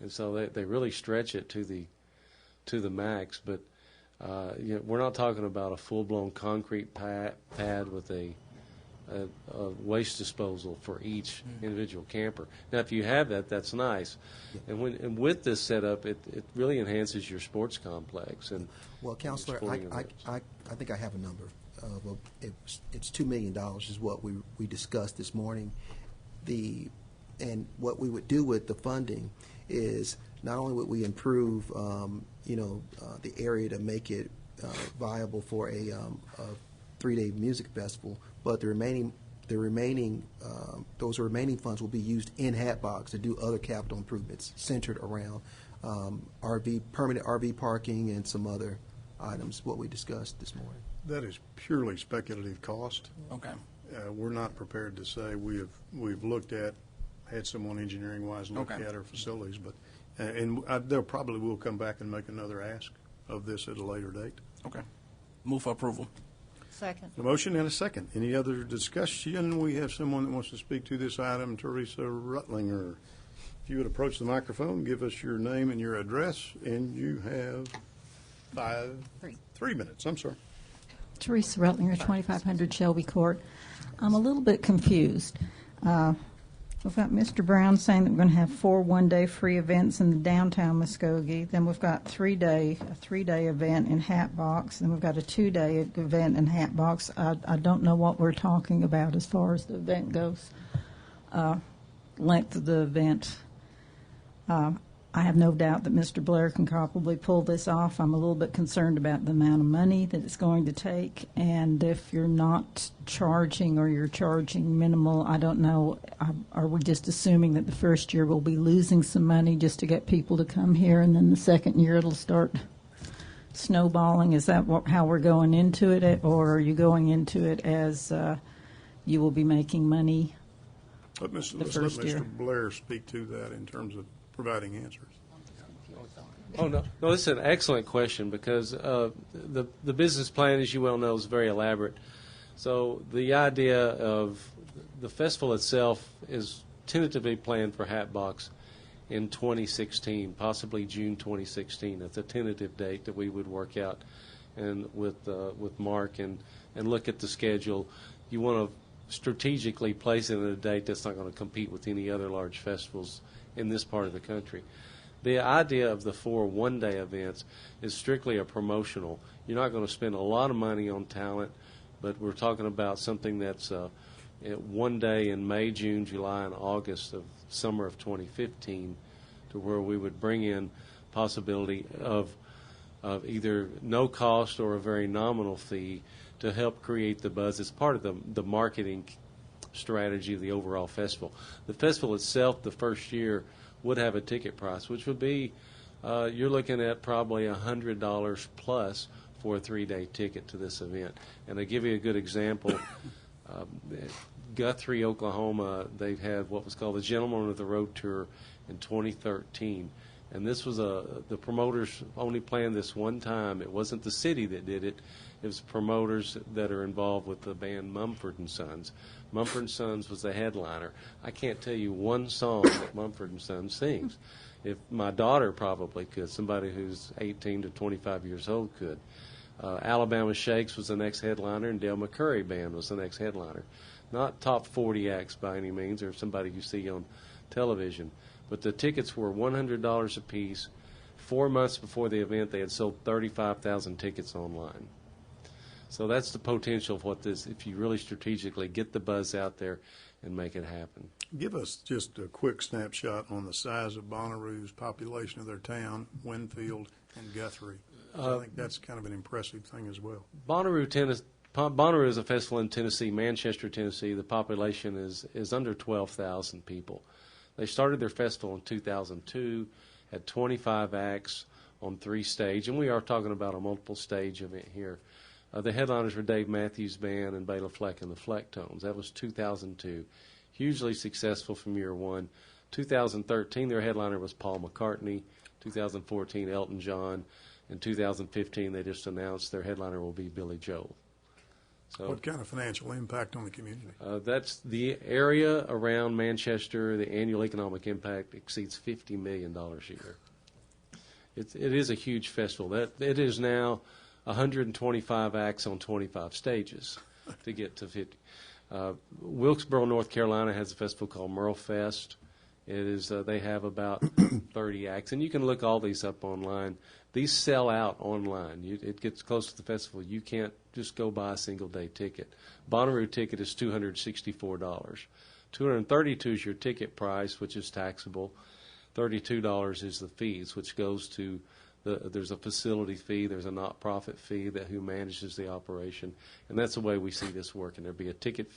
And so they really stretch it to the max. But we're not talking about a full-blown concrete pad with a waste disposal for each individual camper. Now, if you have that, that's nice. And with this setup, it really enhances your sports complex. And well, Counselor, I think I have a number. It's $2 million is what we discussed this morning. And what we would do with the funding is not only would we improve, the area to make it viable for a 3-day music festival, but the remaining funds will be used in Hatbox to do other capital improvements centered around permanent RV parking and some other items, what we discussed this morning. That is purely speculative cost. Okay. We're not prepared to say we've looked at, had someone engineering-wise look at our facilities, but they'll probably will come back and make another ask of this at a later date. Okay. Move for approval. Second. A motion and a second. Any other discussion? We have someone that wants to speak to this item, Teresa Rutlinger. If you would approach the microphone, give us your name and your address, and you have 3 minutes. I'm sorry. Teresa Rutlinger, 2500 Shelby Court. I'm a little bit confused. We've got Mr. Brown saying that we're going to have 4 one-day free events in the downtown Muskogee. Then we've got a three-day event in Hatbox. Then we've got a 2-day event in Hatbox. I don't know what we're talking about as far as the event goes. Length of the event. I have no doubt that Mr. Blair can probably pull this off. I'm a little bit concerned about the amount of money that it's going to take, and if you're not charging or you're charging minimal, I don't know, are we just assuming that the first year we'll be losing some money just to get people to come here, and then the second year it'll start snowballing? Is that how we're going into it, or are you going into it as you will be making money the first year? Let's let Mr. Blair speak to that in terms of providing answers. Oh, no, this is an excellent question because the business plan, as you well know, is very elaborate. So the idea of the festival itself is tentatively planned for Hatbox in 2016, possibly June 2016. That's a tentative date that we would work out and with Mark and look at the schedule. You want to strategically place it at a date that's not going to compete with any other large festivals in this part of the country. The idea of the 4 one-day events is strictly a promotional. You're not going to spend a lot of money on talent, but we're talking about something that's one day in May, June, July, and August of summer of 2015, to where we would bring in possibility of either no cost or a very nominal fee to help create the buzz. It's part of the marketing strategy of the overall festival. The festival itself, the first year, would have a ticket price, which would be, you're looking at probably $100 plus for a 3-day ticket to this event. And to give you a good example, Guthrie, Oklahoma, they've had what was called the Gentleman of the Road Tour in 2013. And this was the promoters only planned this one time. It wasn't the city that did it. It was promoters that are involved with the band Mumford & Sons. Mumford & Sons was the headliner. I can't tell you one song that Mumford & Sons sings. If my daughter probably could, somebody who's 18 to 25 years old could. Alabama Shakes was the next headliner, and Dale McCurry Band was the next headliner. Not top 40 acts by any means, or somebody you see on television. But the tickets were $100 a piece. 4 months before the event, they had sold 35,000 tickets online. So that's the potential of what this, if you really strategically get the buzz out there and make it happen. Give us just a quick snapshot on the size of Bonnaroo's population of their town, Winfield, and Guthrie. I think that's kind of an impressive thing as well. Bonnaroo is a festival in Tennessee, Manchester, Tennessee. The population is under 12,000 people. They started their festival in 2002, had 25 acts on 3 stages, and we are talking about a multiple stage event here. The headliners were Dave Matthews Band and Bela Fleck and the Flecktones. That was 2002. Hugely successful from year one. 2013, their headliner was Paul McCartney. 2014, Elton John. In 2015, they just announced their headliner will be Billy Joel. So, what kind of financial impact on the community? That's the area around Manchester. The annual economic impact exceeds $50 million a year. It is a huge festival. It is now 125 acts on 25 stages to get to 50. Wilkesboro, North Carolina has a festival called Merle Fest. It is they have about 30 acts, and you can look all these up online. These sell out online. It gets close to the festival. You can't just go buy a single-day ticket. Bonnaroo ticket is $264. $232 is your ticket price, which is taxable. $32 is the fees, which goes to there's a facility fee, there's a not-profit fee that who manages the operation, and that's the way we see this working. There'll be a ticket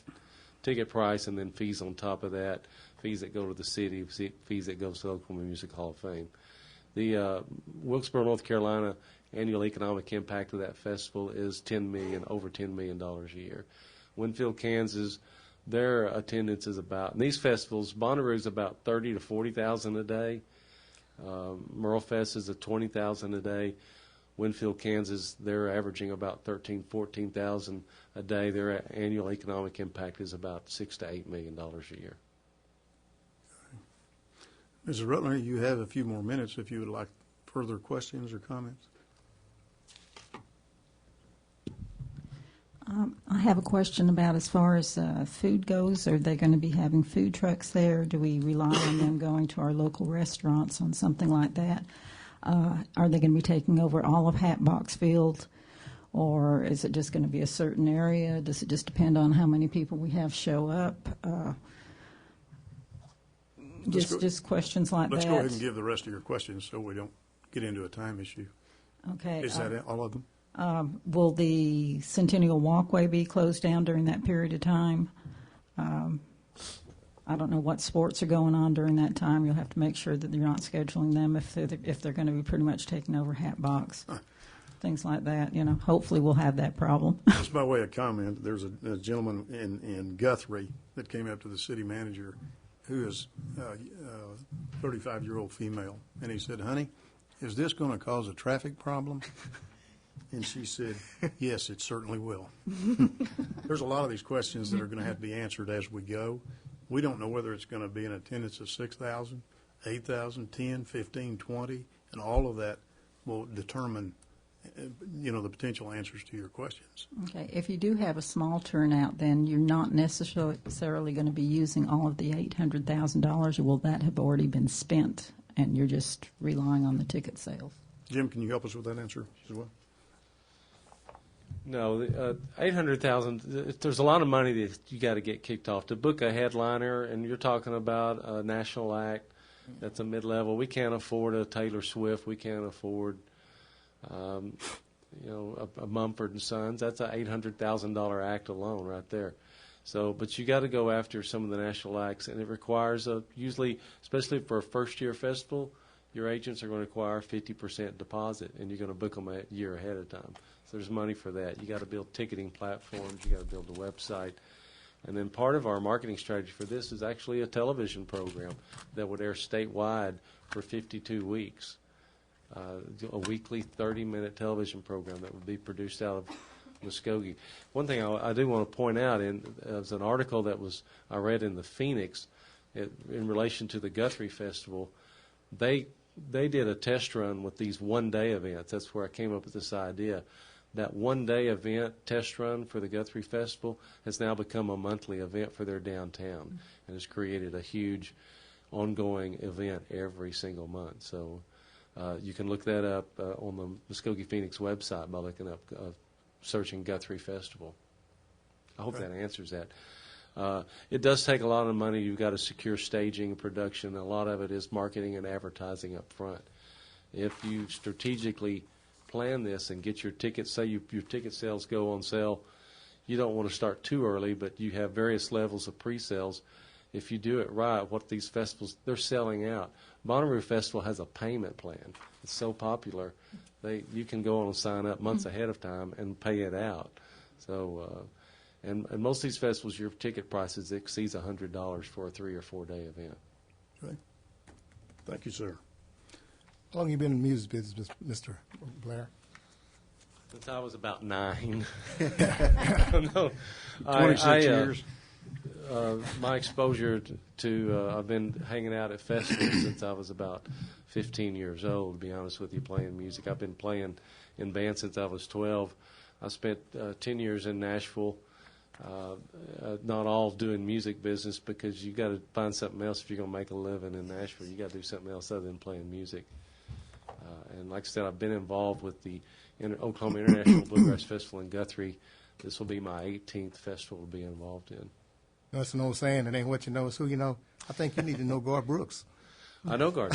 price and then fees on top of that, fees that go to the city, fees that go to the Oklahoma Music Hall of Fame. The Wilkesboro, North Carolina annual economic impact of that festival is over $10 million a year. Winfield, Kansas, their attendance is about, in these festivals, Bonnaroo is about 30 to 40,000 a day. Merle Fest is at 20,000 a day. Winfield, Kansas, they're averaging about 14,000 a day. Their annual economic impact is about $6 to $8 million a year. Mrs. Rutler, you have a few more minutes if you would like further questions or comments. I have a question about as far as food goes. Are they going to be having food trucks there? Do we rely on them going to our local restaurants on something like that? Are they going to be taking over all of Hatbox Field, or is it just going to be a certain area? Does it just depend on how many people we have show up? Just questions like that. Let's go ahead and give the rest of your questions so we don't get into a time issue. Okay. Is that all of them? Will the Centennial Walkway be closed down during that period of time? I don't know what sports are going on during that time. You'll have to make sure that you're not scheduling them if they're going to be pretty much taking over Hatbox. Things like that. Hopefully we'll have that problem. Just by way of comment, there's a gentleman in Guthrie that came up to the city manager who is a 35-year-old female, and he said, "Honey, is this going to cause a traffic problem?" And she said, "Yes, it certainly will." There's a lot of these questions that are going to have to be answered as we go. We don't know whether it's going to be an attendance of 6,000, 8,000, 10, 15, 20, and all of that will determine, the potential answers to your questions. Okay. If you do have a small turnout, then you're not necessarily going to be using all of the $800,000, or will that have already been spent and you're just relying on the ticket sales? Jim, can you help us with that answer as well? No, 800,000. There's a lot of money that you got to get kicked off to book a headliner, and you're talking about a national act that's a mid-level. We can't afford a Taylor Swift. We can't afford, a Mumford and Sons. That's an $800,000 act alone, right there. So, but you got to go after some of the national acts, and it requires usually, especially for a first-year festival, your agents are going to require 50% deposit, and you're going to book them a year ahead of time. So there's money for that. You got to build ticketing platforms. You got to build a website. And then part of our marketing strategy for this is actually a television program that would air statewide for 52 weeks. A weekly 30-minute television program that would be produced out of Muskogee. One thing I do want to point out is an article that I read in the Phoenix in relation to the Guthrie Festival. They did a test run with these one-day events. That's where I came up with this idea. That one-day event test run for the Guthrie Festival has now become a monthly event for their downtown and has created a huge ongoing event every single month. So you can look that up on the Muskogee Phoenix website by looking up, searching Guthrie Festival. I hope that answers that. It does take a lot of money. You've got to secure staging and production. A lot of it is marketing and advertising up front. If you strategically plan this and get your tickets, say your ticket sales go on sale, you don't want to start too early, but you have various levels of pre-sales. If you do it right, what these festivals, they're selling out. Bonnaroo Festival has a payment plan. It's so popular. You can go on and sign up months ahead of time and pay it out. So, and most of these festivals, your ticket prices exceeds $100 for a 3 or 4 day event. Okay. Thank you, sir. How long have you been in the music business, Mr. Blair? Since I was about 9. No, 26 years. My exposure to I've been hanging out at festivals since I was about 15 years old, to be honest with you, playing music. I've been playing in bands since I was 12. I spent 10 years in Nashville, not all doing music business, because you got to find something else if you're going to make a living in Nashville. You got to do something else other than playing music. And like I said, I've been involved with the Oklahoma International Bluegrass Festival in Guthrie. This will be my 18th festival to be involved in. That's an old saying, it ain't what you know, it's who you know. I think you need to know Garth Brooks. I know Garth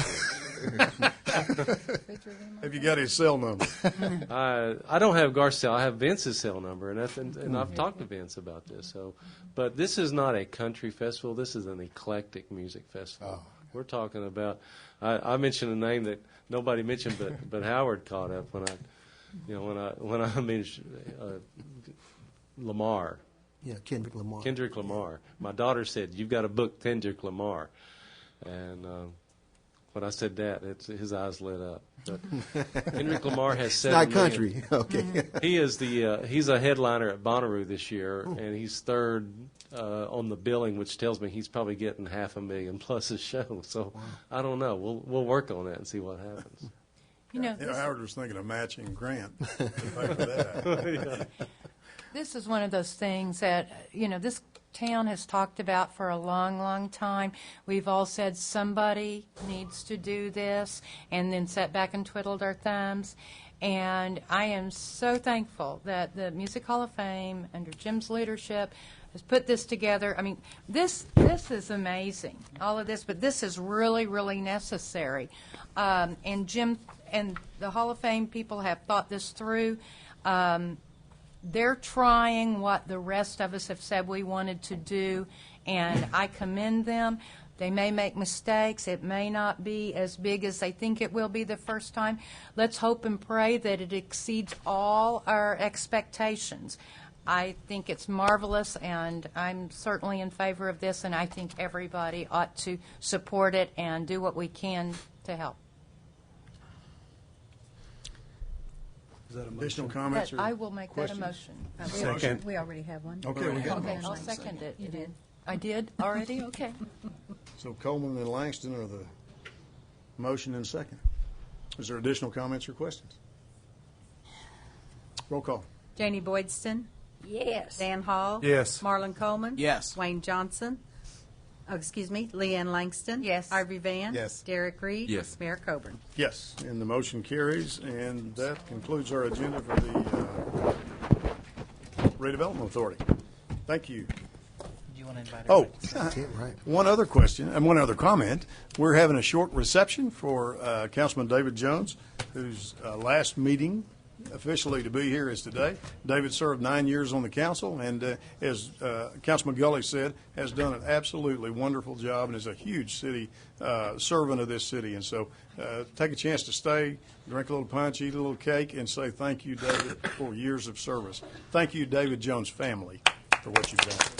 Brooks. Have you got his cell number? I don't have Garth's cell. I have Vince's cell number, and I've talked to Vince about this. So, but this is not a country festival. This is an eclectic music festival. Oh. We're talking about. I mentioned a name that nobody mentioned, but Howard caught up when I mentioned Lamar. Yeah, Kendrick Lamar. Kendrick Lamar. My daughter said, "You've got to book Kendrick Lamar," and when I said that, his eyes lit up. But Kendrick Lamar has 7 not million. country, okay. He is he's a headliner at Bonnaroo this year, and he's third on the billing, which tells me he's probably getting $500,000 plus a show. So I don't know. We'll work on that and see what happens. Howard was thinking of matching Grant. To pay for that. This is one of those things that, this town has talked about for a long, long time. We've all said somebody needs to do this, and then sat back and twiddled our thumbs. And I am so thankful that the Music Hall of Fame, under Jim's leadership, has put this together. I mean, this is amazing, all of this, but this is really, really necessary. And Jim and the Hall of Fame people have thought this through. They're trying what the rest of us have said we wanted to do, and I commend them. They may make mistakes. It may not be as big as they think it will be the first time. Let's hope and pray that it exceeds all our expectations. I think it's marvelous, and I'm certainly in favor of this, and I think everybody ought to support it and do what we can to help. Is that a additional comments? I will make questions? that a motion. Second. We already have one. Okay, we got Okay, one. I'll second it. You did. I did already? Okay. So Coleman and Langston are the motion and second. Is there additional comments or questions? Roll call. Janie Boydston. Yes. Dan Hall. Yes. Marlon Coleman. Yes. Wayne Johnson. Leanne Langston. Yes. Ivy Van. Yes. Derek Reed. Yes. Mayor Coburn. Yes, and the motion carries, and that concludes our agenda for the Redevelopment Authority. Thank you. Do you want to invite Oh, Right. one other question and one other comment. We're having a short reception for Councilman David Jones, whose last meeting officially to be here is today. David served 9 years on the council, and as Councilman Gully said, has done an absolutely wonderful job and is a huge city servant of this city. And so take a chance to stay, drink a little punch, eat a little cake, and say thank you, David, for years of service. Thank you, David Jones family, for what you've done.